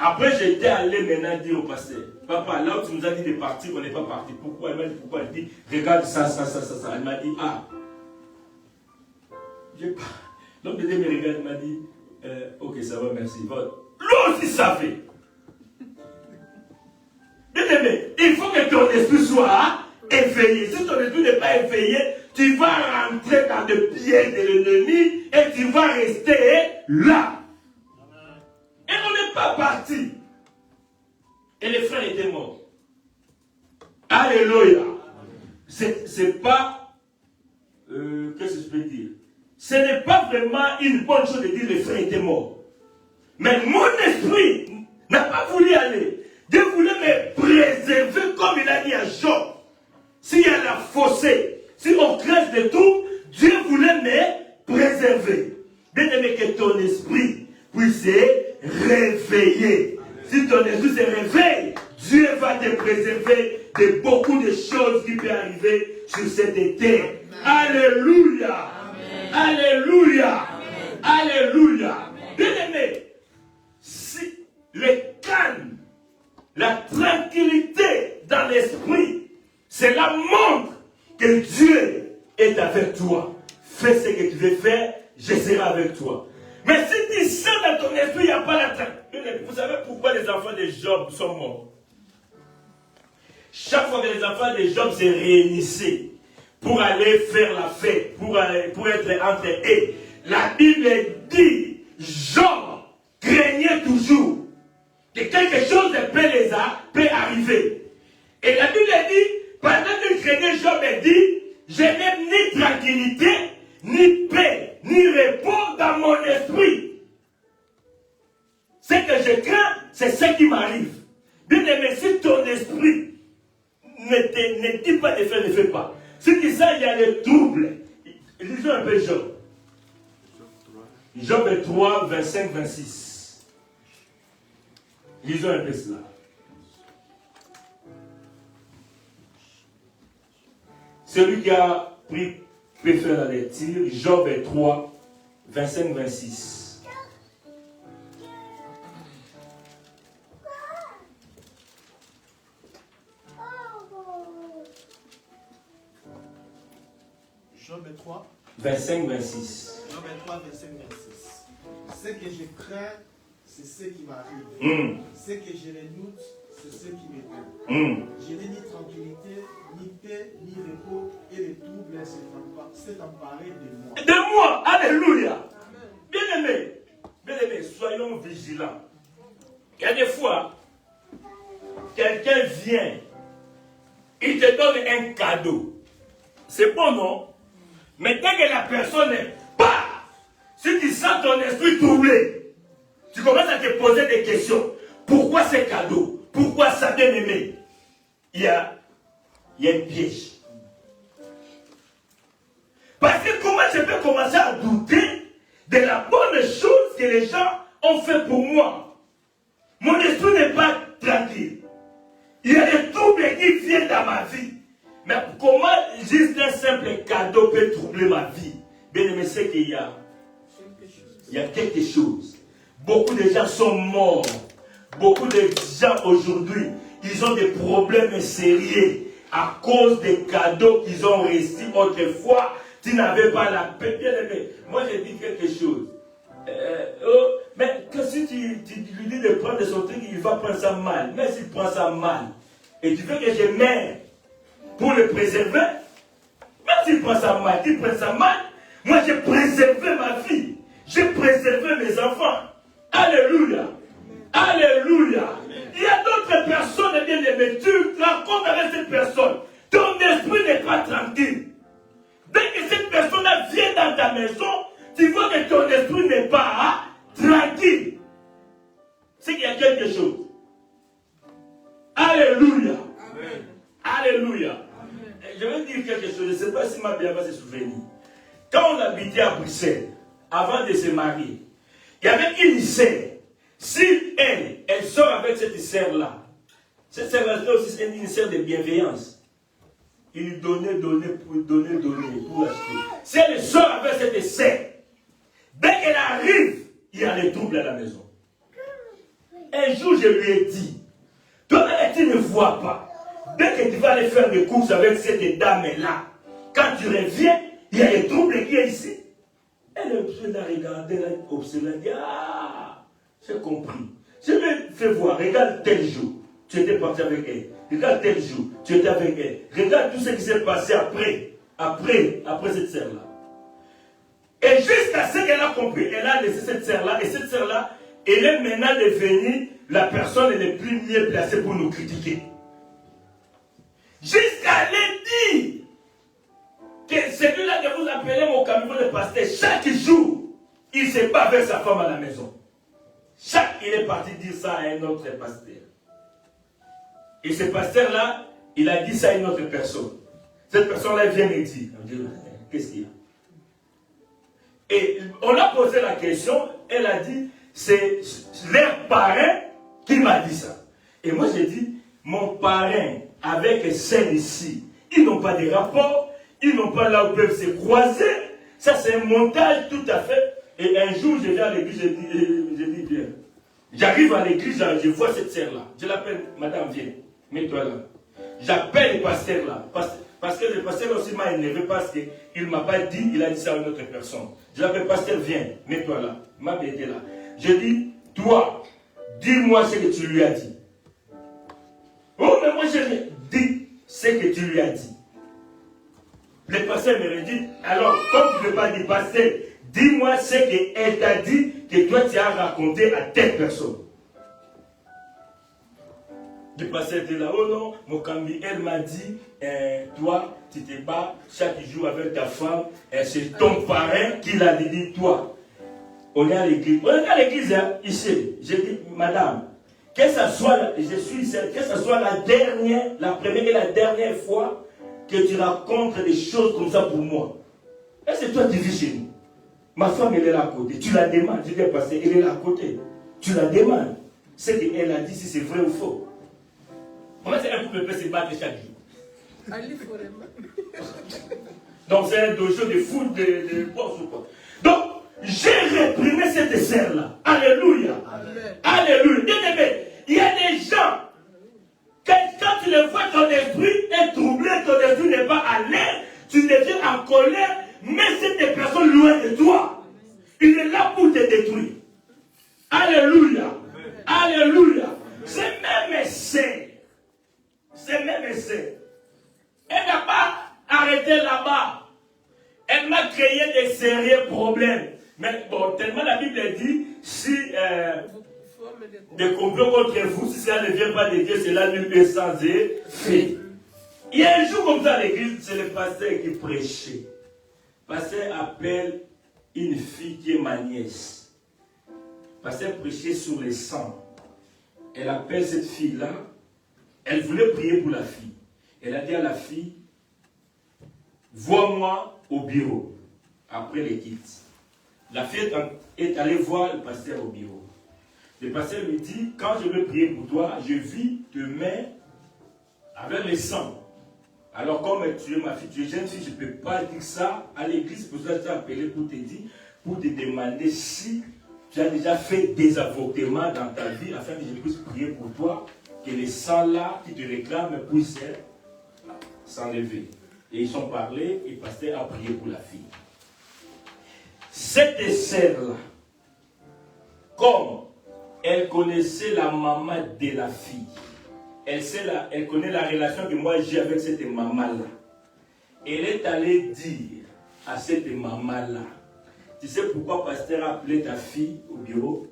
Après, j'étais allé maintenant dire au pasteur, papa, là où tu nous as dit de partir, on n'est pas parti. Pourquoi? Elle m'a dit, pourquoi? Elle dit, regarde ça. Elle m'a dit, ah. Donc, il me regarde, il m'a dit, ok, ça va, merci. Lui aussi savait. Il faut que ton esprit soit éveillé. Si ton esprit n'est pas éveillé, tu vas rentrer dans le pied de l'ennemi et tu vas rester là. Et on n'est pas parti. Et les frères étaient morts. Alléluia. C'est pas... qu'est-ce que je peux dire? Ce n'est pas vraiment une bonne chose de dire les frères étaient morts. Mais mon esprit n'a pas voulu aller. Dieu voulait me préserver comme il a dit à Job. S'il y a la fossée, si on crève de tout, Dieu voulait me préserver. Bien-aimé, que ton esprit puisse se réveiller. Si ton esprit se réveille, Dieu va te préserver de beaucoup de choses qui peuvent arriver sur cette terre. Alléluia. Alléluia. Alléluia. Bien-aimé, si le calme, la tranquillité dans l'esprit, cela montre que Dieu est avec toi. Fais ce que tu veux faire, je serai avec toi. Mais si tu sens dans ton esprit, il n'y a pas la tranquillité. Vous savez pourquoi les enfants de Job sont morts? Chaque fois que les enfants de Job se réunissaient pour aller faire la fête, pour être entre eux, la Bible dit, Job craignait toujours que quelque chose peut arriver. Et la Bible dit, pendant qu'il craignait, Job dit, je n'ai ni tranquillité, ni paix, ni repos dans mon esprit. Ce que je crains, c'est ce qui m'arrive. Bien aimé, si ton esprit ne dit pas de faire, ne fais pas. Si tu sais, il y a les troubles. Lisons un peu Job. Job 3, 25, 26. Lisons un peu cela. Celui qui a pris peut faire la lecture. Job 3, 25, 26. Job 3. 25, 26. Job 3, 25, 26. Ce que je crains, c'est ce qui m'arrive. Ce que je redoute, c'est ce qui m'étonne. Je n'ai ni tranquillité, ni paix, ni repos, et le trouble s'est emparé de moi. De moi, alléluia. Bien-aimés, soyons vigilants. Il y a des fois, quelqu'un vient, il te donne un cadeau. C'est bon, non? Mais dès que la personne part, si tu sens ton esprit troublé, tu commences à te poser des questions. Pourquoi ce cadeau? Pourquoi ça, bien-aimé? Il y a un piège. Parce que comment je peux commencer à douter de la bonne chose que les gens ont fait pour moi? Mon esprit n'est pas tranquille. Il y a des troubles qui viennent dans ma vie. Mais comment juste un simple cadeau peut troubler ma vie? Bien aimé, c'est qu'il y a quelque chose. Beaucoup de gens sont morts. Beaucoup de gens aujourd'hui, ils ont des problèmes sérieux à cause des cadeaux qu'ils ont reçus autrefois. Tu n'avais pas la paix. Bien aimé, moi je dis quelque chose. Mais que si tu lui dis de prendre son truc, il va prendre ça mal. Mais s'il prend ça mal, et tu veux que je meure pour le préserver, même s'il prend ça mal, il prend ça mal, moi j'ai préservé ma vie, j'ai préservé mes enfants. Alléluia. Alléluia. Il y a d'autres personnes, bien aimées, tu te rencontres avec cette personne, ton esprit n'est pas tranquille. Dès que cette personne-là vient dans ta maison, tu vois que ton esprit n'est pas tranquille. C'est qu'il y a quelque chose. Alléluia. Amen. Alléluia. Amen. Je vais dire quelque chose, je ne sais pas si ma bien va se souvenir. Quand on habitait à Bruxelles, avant de se marier, il y avait une sœur. Si elle sort avec cette sœur-là, cette sœur-là aussi c'est une sœur de bienveillance. Il lui donnait pour acheter. Si elle sort avec cette sœur, dès qu'elle arrive, il y a des troubles à la maison. Un jour, je lui ai dit, toi-même, tu ne vois pas. Dès que tu vas aller faire des courses avec cette dame-là, quand tu reviens, il y a des troubles qui sont ici. Elle a regardé, elle a observé, elle a dit, ah, j'ai compris. Je vais faire voir, regarde tel jour, tu étais parti avec elle. Regarde tel jour, tu étais avec elle. Regarde tout ce qui s'est passé après cette sœur-là. Et jusqu'à ce qu'elle a compris, elle a laissé cette sœur-là, et cette sœur-là, elle est maintenant devenue la personne la plus mieux placée pour nous critiquer. Jusqu'à elle dire que celui-là que vous appelez mon camion de pasteur, chaque jour, il se bat avec sa femme à la maison. Il est parti dire ça à un autre pasteur. Et ce pasteur-là, il a dit ça à une autre personne. Cette personne-là vient me dire, qu'est-ce qu'il y a? Et on a posé la question, elle a dit, c'est leur parrain qui m'a dit ça. Et moi j'ai dit, mon parrain avec celles ici. Ils n'ont pas de rapport, ils n'ont pas là où ils peuvent se croiser. Ça, c'est un montage tout à fait. Et un jour, je viens à l'église, je dis bien. J'arrive à l'église, je vois cette sœur-là. Je l'appelle, madame, viens, mets-toi là. J'appelle le pasteur là. Parce que le pasteur aussi m'a énervé parce qu'il ne m'a pas dit, il a dit ça à une autre personne. Je l'appelle, pasteur, viens, mets-toi là. Il m'a aidé là. Je dis, toi, dis-moi ce que tu lui as dit. Oh, mais moi, je lui dis ce que tu lui as dit. Le pasteur me dit, alors, comme tu ne veux pas dire, pasteur, dis-moi ce qu'elle t'a dit, que toi tu as raconté à telle personne. Le pasteur était là, oh non, Mokambi, elle m'a dit, toi, tu te bats chaque jour avec ta femme, c'est ton parrain qui l'a dit, toi. On est à l'église. On est à l'église, hein, ici. J'ai dit, madame, que ce soit, je suis ici, que ce soit la première et la dernière fois que tu racontes des choses comme ça pour moi. Et c'est toi qui vis chez nous. Ma femme, elle est là à côté. Tu la demandes. Je dis, pasteur, elle est là à côté. Tu la demandes. Ce qu'elle a dit, si c'est vrai ou faux. Comment c'est un couple peut se battre chaque jour? Donc c'est un dojo de foot, de boxe ou quoi. Donc, j'ai réprimé cette sœur-là. Alléluia. Amen. Alléluia. Bien-aimé, il y a des gens, quand tu les vois, ton esprit est troublé, ton esprit n'est pas à l'aise, tu deviens en colère, mais c'est des personnes loin de toi. Il est là pour te détruire. Alléluia. Alléluia. C'est même essai. C'est même essai. Elle n'a pas arrêté là-bas. Elle m'a créé des sérieux problèmes. Mais bon, tellement la Bible dit, si des complots contre vous, si cela ne vient pas de Dieu, cela lui est sans effet. Il y a un jour comme ça à l'église, c'est le pasteur qui prêchait. Le pasteur appelle une fille qui est ma nièce. Le pasteur prêchait sur les sangs. Elle appelle cette fille-là. Elle voulait prier pour la fille. Elle a dit à la fille, vois-moi au bureau. Après les quitte. La fille est allée voir le pasteur au bureau. Le pasteur lui dit, quand je veux prier pour toi, je vis tes mains avec le sang. Alors comme tu es ma fille, tu es jeune fille, je ne peux pas dire ça à l'église, pour ça je t'ai appelé pour te dire, pour te demander si tu as déjà fait des avortements dans ta vie, afin que je puisse prier pour toi, que le sang là qui te réclame puisse s'enlever. Et ils ont parlé et le pasteur a prié pour la fille. Cette sœur-là, comme elle connaissait la maman de la fille, elle connaît la relation que moi j'ai avec cette maman-là. Elle est allée dire à cette maman-là, tu sais pourquoi le pasteur a appelé ta fille au bureau?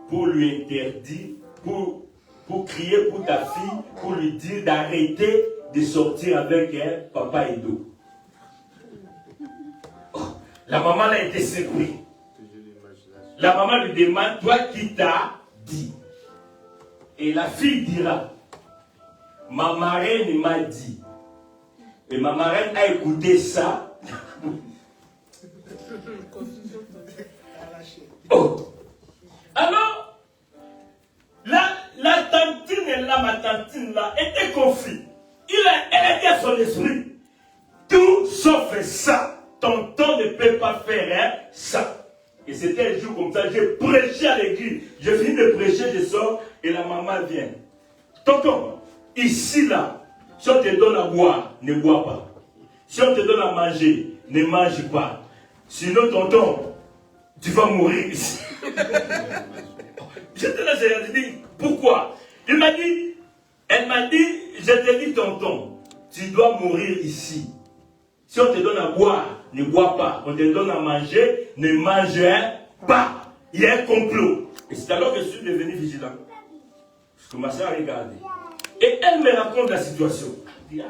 Pour lui interdire, pour crier pour ta fille, pour lui dire d'arrêter de sortir avec un papa Edo. La maman a été surprise. La maman lui demande, toi qui t'as dit. Et la fille dira, ma marraine m'a dit. Et ma marraine a écouté ça. Oh. Alors, la tantine là, ma tantine là, était confuse. Elle était à son esprit. Tout sauf ça. Tonton ne peut pas faire ça. Et c'était un jour comme ça, j'ai prêché à l'église. Je finis de prêcher, je sors et la maman vient. Tonton, ici là, si on te donne à boire, ne bois pas. Si on te donne à manger, ne mange pas. Sinon, tonton, tu vas mourir ici. J'étais là, j'ai dit, pourquoi? Elle m'a dit, je te dis, tonton, tu dois mourir ici. Si on te donne à boire, ne bois pas. On te donne à manger, ne mange pas. Il y a un complot. Et c'est alors que je suis devenu vigilant. Je commençais à regarder. Et elle me raconte la situation. Je dis,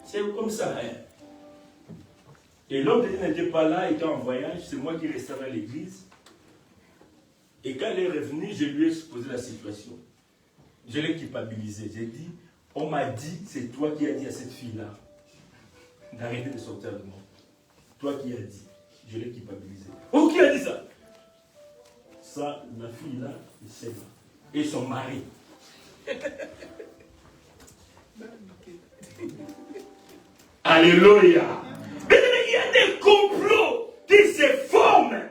c'est comme ça. Hein. Et l'homme n'était pas là, il était en voyage. C'est moi qui restais à l'église. Et quand elle est revenue, je lui ai exposé la situation. Je l'ai culpabilisé. J'ai dit, on m'a dit, c'est toi qui as dit à cette fille-là d'arrêter de sortir de moi. Toi qui as dit, je l'ai culpabilisé. Oh, qui a dit ça? Ça, la fille là, c'est là. Et son mari. Alléluia. Mais il y a des complots qui se forment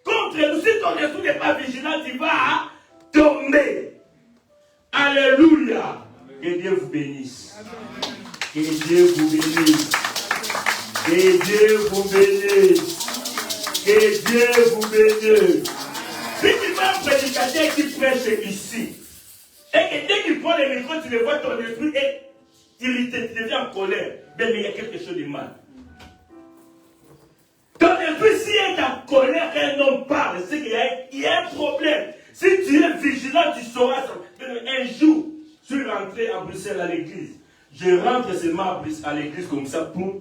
contre nous. Si ton esprit n'est pas vigilant, tu vas tomber. Alléluia. Que Dieu vous bénisse. Que Dieu vous bénisse. Que Dieu vous bénisse. Que Dieu vous bénisse. Si tu vois un prédicateur qui prêche ici, et que dès qu'il prend le micro, tu le vois ton esprit et tu deviens en colère, mais il y a quelque chose de mal. Ton esprit, s'il est en colère quand un homme parle, c'est qu'il y a un problème. Si tu es vigilant, tu sauras ça. Un jour, je suis rentré à Bruxelles à l'église. Je rentre seulement à l'église comme ça, boum.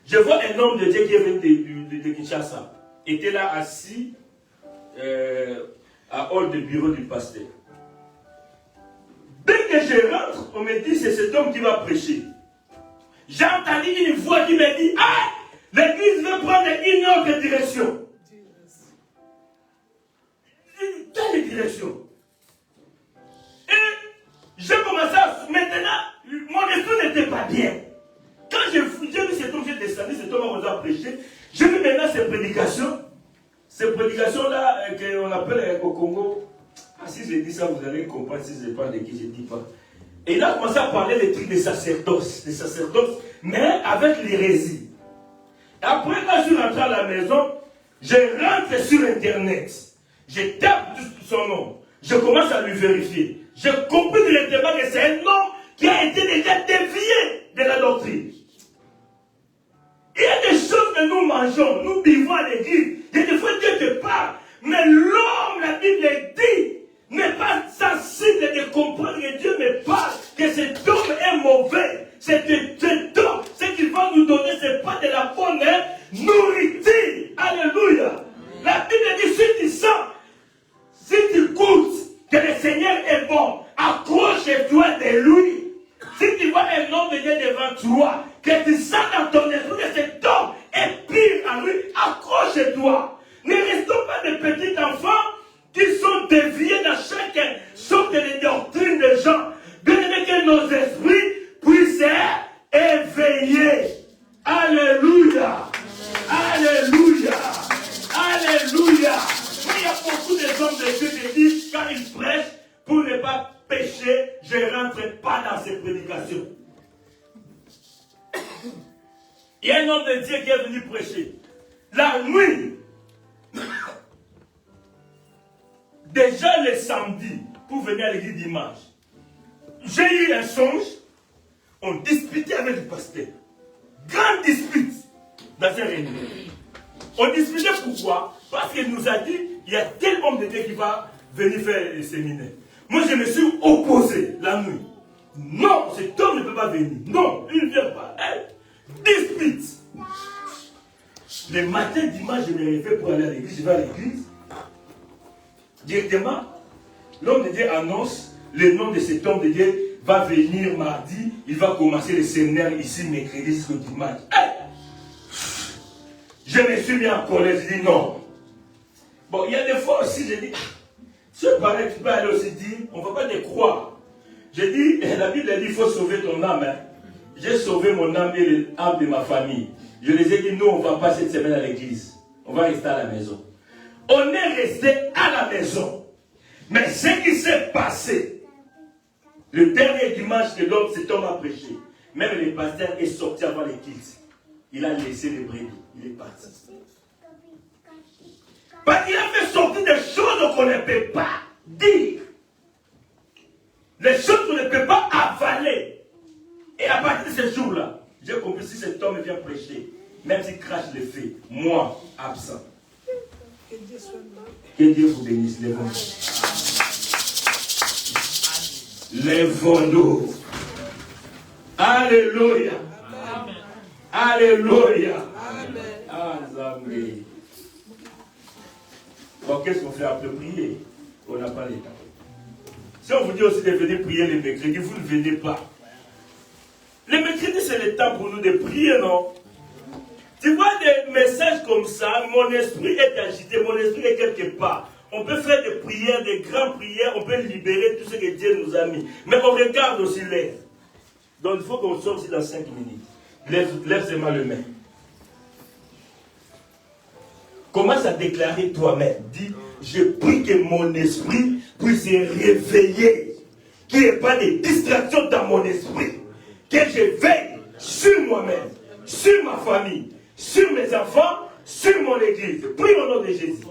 Je vois un homme de Dieu qui est venu de Kinshasa. Il était là assis à hall de bureau du pasteur. Dès que je rentre, on me dit c'est cet homme qui va prêcher. J'ai entendu une voix qui me dit ah, l'église veut prendre une autre direction. Quelle direction? Et j'ai commencé à. Maintenant, mon esprit n'était pas bien. Quand j'ai vu cet homme, j'ai descendu, cet homme a prêché. J'ai vu maintenant ces prédications-là qu'on appelle au Congo. Ah, si je dis ça, vous allez comprendre si je parle de qui je ne dis pas. Et il a commencé à parler des trucs des sacerdoces, mais avec l'hérésie. Et après, quand je suis rentré à la maison, je rentre sur Internet. Je tape son nom. Je commence à lui vérifier. Je comprends directement que c'est un homme qui a été déjà dévié de la doctrine. Il y a des choses que nous mangeons, nous vivons à l'église. Il y a des fois Dieu te parle. Mais l'homme, la Bible dit, n'est pas sensible de comprendre que Dieu me parle, que cet homme est mauvais. Cet homme, ce qu'il va nous donner, ce n'est pas de la bonne nourriture. Alléluia. La Bible dit, si tu sens, si tu goûtes que le Seigneur est bon, accroche-toi de lui. Si tu vois un homme venir devant toi, que tu sens dans ton esprit que cet homme est pire en lui, accroche-toi. Ne restons pas des petits enfants qui sont déviés dans chaque sorte de doctrine des gens. Bien aimé que nos esprits puissent être éveillés. Alléluia. Alléluia. Alléluia. Mais il y a beaucoup de hommes de Dieu qui disent quand ils prêchent, pour ne pas pécher, je ne rentre pas dans ces prédications. Il y a un homme de Dieu qui est venu prêcher. La nuit, déjà le samedi, pour venir à l'église dimanche, j'ai eu un songe, on disputait avec le pasteur. Grande dispute dans une réunion. On disputait pourquoi? Parce qu'il nous a dit, il y a tel homme de Dieu qui va venir faire le séminaire. Moi, je me suis opposé la nuit. Non, cet homme ne peut pas venir. Non, il ne vient pas. Dispute. Le matin, dimanche, je me réveille pour aller à l'église. Je vais à l'église. Directement, l'homme de Dieu annonce le nom de cet homme de Dieu va venir mardi. Il va commencer le séminaire ici, mercredi jusqu'au dimanche. Je me suis mis en colère. Je dis non. Bon, il y a des fois aussi, je dis, si pareil, tu peux aller aussi dire, on ne va pas te croire. Je dis, la Bible dit, il faut sauver ton âme. Hein. J'ai sauvé mon âme et l'âme de ma famille. Je les ai dit, nous, on ne va pas cette semaine à l'église. On va rester à la maison. On est resté à la maison. Mais ce qui s'est passé, le dernier dimanche que cet homme a prêché, même le pasteur est sorti avant l'église. Il a laissé les brebis. Il est parti. Parce qu'il a fait sortir des choses qu'on ne peut pas dire. Les choses qu'on ne peut pas avaler. Et à partir de ce jour-là, j'ai compris si cet homme vient prêcher, même s'il crache les feux, moi, absent. Que Dieu vous bénisse. Lèvons-nous. Alléluia. Alléluia. Amen. Bon, qu'est-ce qu'on fait après prier? On n'a pas le temps. Si on vous dit aussi de venir prier le mercredi, vous ne venez pas. Le mercredi, c'est le temps pour nous de prier, non? Tu vois des messages comme ça, mon esprit est agité, mon esprit est quelque part. On peut faire des prières, des grandes prières, on peut libérer tout ce que Dieu nous a mis. Mais on regarde aussi l'air. Donc il faut qu'on sorte aussi dans 5 minutes. Lève seulement le main. Commence à déclarer toi-même. Dis, je prie que mon esprit puisse se réveiller. Qu'il n'y ait pas de distractions dans mon esprit. Que je veille sur moi-même, sur ma famille, sur mes enfants, sur mon église. Prie au nom de Jésus.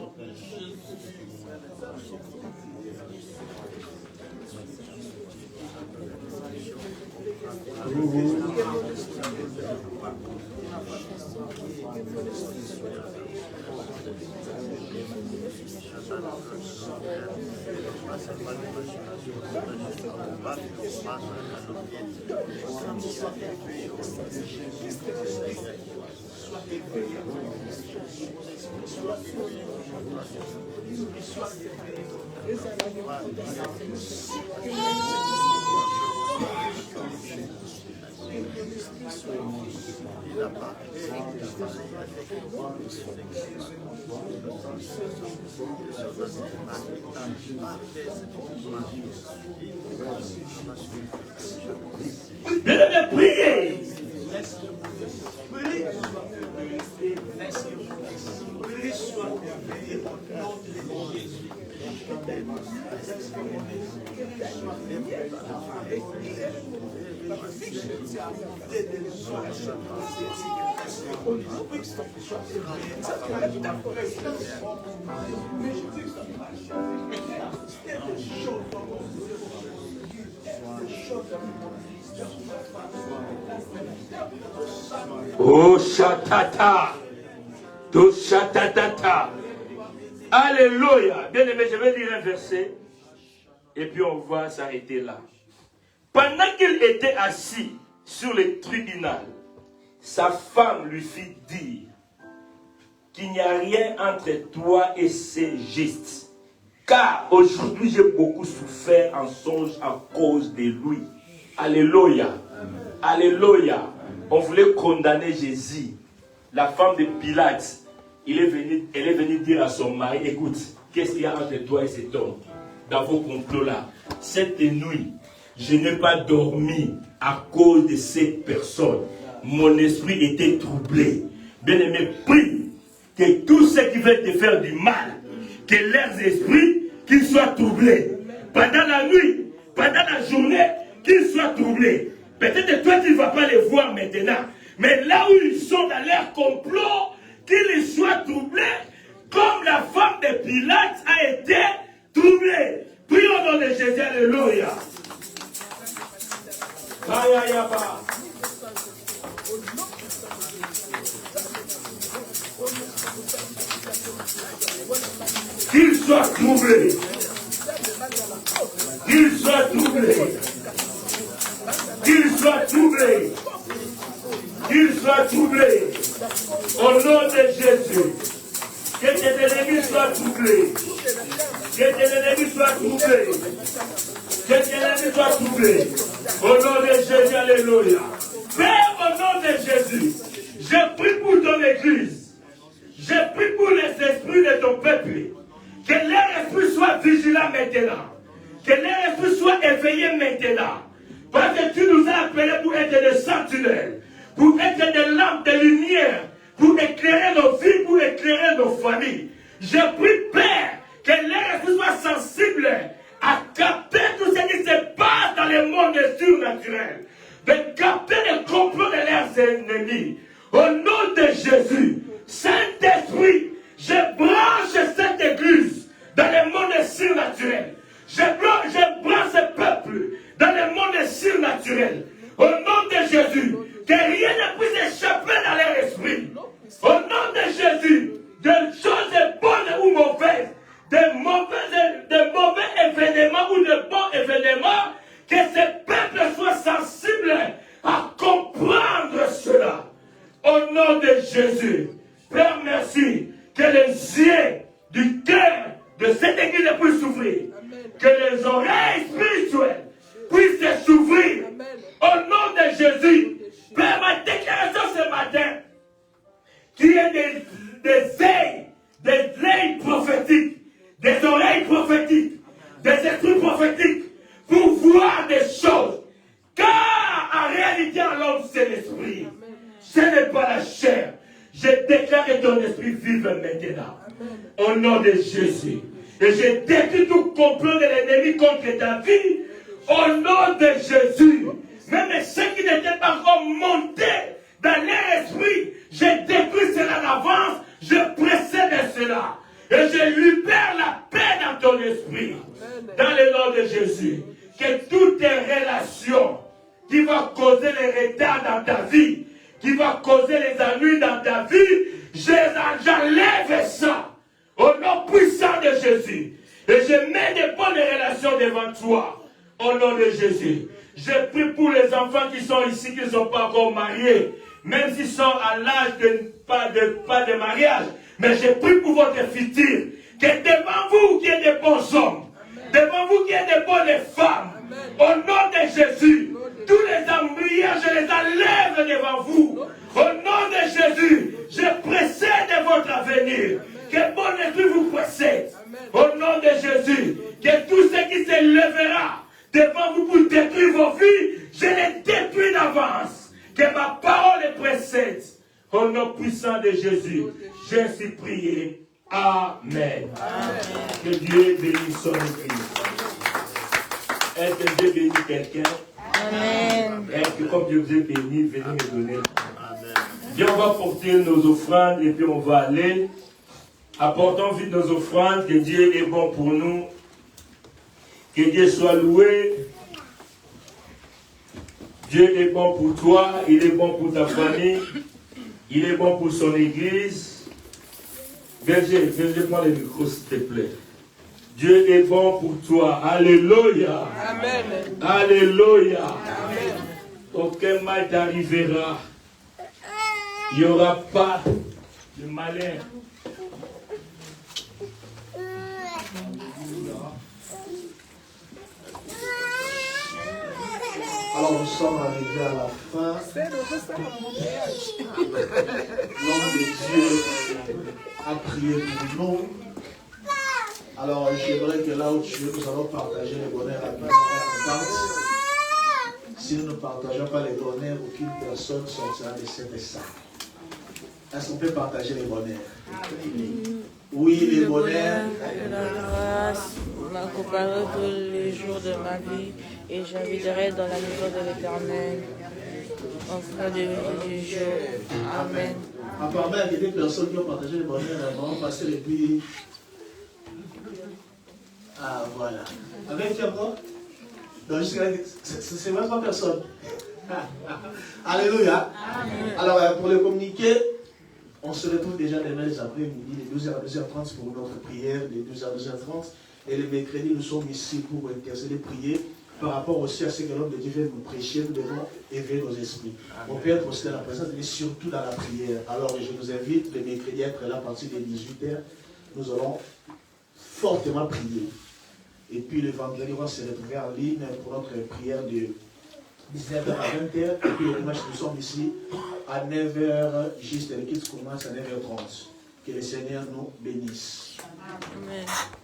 Bien-aimé, priez. Oh chatata, to chatatata. Alléluia. Bien aimé, je vais lire un verset et puis on va s'arrêter là. Pendant qu'il était assis sur le tribunal, sa femme lui fit dire qu'il n'y a rien entre toi et ces gestes. Car aujourd'hui j'ai beaucoup souffert en songe à cause de lui. Alléluia. Alléluia. On voulait condamner Jésus. La femme de Pilate, elle est venue dire à son mari, écoute, qu'est-ce qu'il y a entre toi et cet homme dans vos complots-là? Cette nuit, je n'ai pas dormi à cause de cette personne. Mon esprit était troublé. Bien-aimé, prie que tous ceux qui veulent te faire du mal, que leurs esprits, qu'ils soient troublés. Pendant la nuit, pendant la journée, qu'ils soient troublés. Peut-être que toi, tu ne vas pas les voir maintenant. Mais là où ils sont dans leur complot, qu'ils soient troublés, comme la femme de Pilate a été troublée. Prions au nom de Jésus, alléluia. Qu'ils soient troublés. Qu'ils soient troublés. Qu'ils soient troublés. Qu'ils soient troublés. Au nom de Jésus. Que tes ennemis soient troublés. Que tes ennemis soient troublés. Que tes ennemis soient troublés. Au nom de Jésus, alléluia. Père, au nom de Jésus, je prie pour ton église. Je prie pour les esprits de ton peuple. Que leur esprit soit vigilant maintenant. Que leur esprit soit éveillé maintenant. Parce que tu nous as appelés pour être des sentinelles. Pour être des lampes de lumière. Pour éclairer nos vies, pour éclairer nos familles. Je prie, Père, que leur esprit soit sensible à capter tout ce qui se passe dans le monde surnaturel. De capter les complots de leurs ennemis. Au nom de Jésus, Saint-Esprit, je branche cette église dans le monde surnaturel. Je branche ce peuple dans le monde surnaturel. Au nom de Jésus, que rien ne puisse échapper dans leur esprit. Au nom de Jésus, de choses bonnes ou mauvaises, de mauvais événements ou de bons événements, que ce peuple soit sensible à comprendre cela. Au nom de Jésus, Père, merci que les yeux du cœur de cette église puissent s'ouvrir. Que les oreilles spirituelles puissent s'ouvrir. Au nom de Jésus, Père, ma déclaration ce matin, qu'il y ait des oreilles prophétiques, des oreilles prophétiques, des esprits prophétiques, pour voir des choses. Car en réalité, Ce n'est pas la chair. Je déclare que ton esprit vive maintenant. Au nom de Jésus. Et je détruis tout complot de l'ennemi contre ta vie. Au nom de Jésus. Même ceux qui n'étaient pas encore montés dans leur esprit, je détruis cela d'avance. Je précède cela. Et je libère la paix dans ton esprit. Dans le nom de Jésus. Que toutes tes relations qui vont causer les retards dans ta vie, qui vont causer les ennuis dans ta vie, j'enlève ça. Au nom puissant de Jésus. Et je mets des bonnes relations devant toi. Au nom de Jésus. Je prie pour les enfants qui sont ici, qui ne sont pas encore mariés. Même s'ils sont à l'âge de pas de mariage. Mais je prie pour votre futur. Que devant vous, qu'il y ait des bons hommes. Devant vous, qu'il y ait des bonnes femmes. Au nom de Jésus. Tous les embryons, je les enlève devant vous. Au nom de Jésus. Je précède votre avenir. Que bon esprit vous précède. Au nom de Jésus. Que tout ce qui se lèvera devant vous pour détruire vos vies, je les détruis d'avance. Que ma parole les précède. Au nom puissant de Jésus, j'ai ainsi prié. Amen. Amen. Que Dieu bénisse son Église. Est-ce que Dieu bénit quelqu'un? Amen. Est-ce que comme Dieu vous a béni, venez me donner. Amen. Bien, on va porter nos offrandes et puis on va aller. Apportons vite nos offrandes, que Dieu est bon pour nous. Que Dieu soit loué. Dieu est bon pour toi, il est bon pour ta famille, il est bon pour son église. Berger, prends le micro s'il te plaît. Dieu est bon pour toi. Alléluia. Amen. Alléluia. Amen. Aucun mal t'arrivera. Il n'y aura pas de malheur. Alors nous sommes arrivés à la fin. L'homme de Dieu a prié pour nous. Alors j'aimerais que là où tu es, nous allons partager les bonheurs avec nous. Si nous ne partageons pas les bonheurs, aucune personne sortira de cette salle. Est-ce qu'on peut partager les bonheurs? Oui, les bonheurs. La grâce m'accompagnera tous les jours de ma vie et j'habiterai dans la maison de l'Éternel. En fin de jour. Amen. Apparemment, il y a des personnes qui ont partagé les bonheurs avant, passé depuis. Ah, voilà. Avec qui encore? Donc, c'est même pas personne. Alléluia. Amen. Alors, pour le communiquer, on se retrouve déjà demain les après-midi, les 12h à 12h30 pour notre prière, les 12h à 12h30. Et le mercredi, nous sommes ici pour intercéder, prier. Par rapport aussi à ce que l'homme de Dieu vient nous prêcher, nous devons éveiller nos esprits. On peut être aussi dans la présence, mais surtout dans la prière. Alors, je vous invite le mercredi à être là à partir des 18h. Nous allons fortement prier. Et puis le vendredi, on va se retrouver en ligne pour notre prière de 19h à 20h. Et puis le dimanche, nous sommes ici à 9h, juste le kids commence à 9h30. Que le Seigneur nous bénisse. Amen.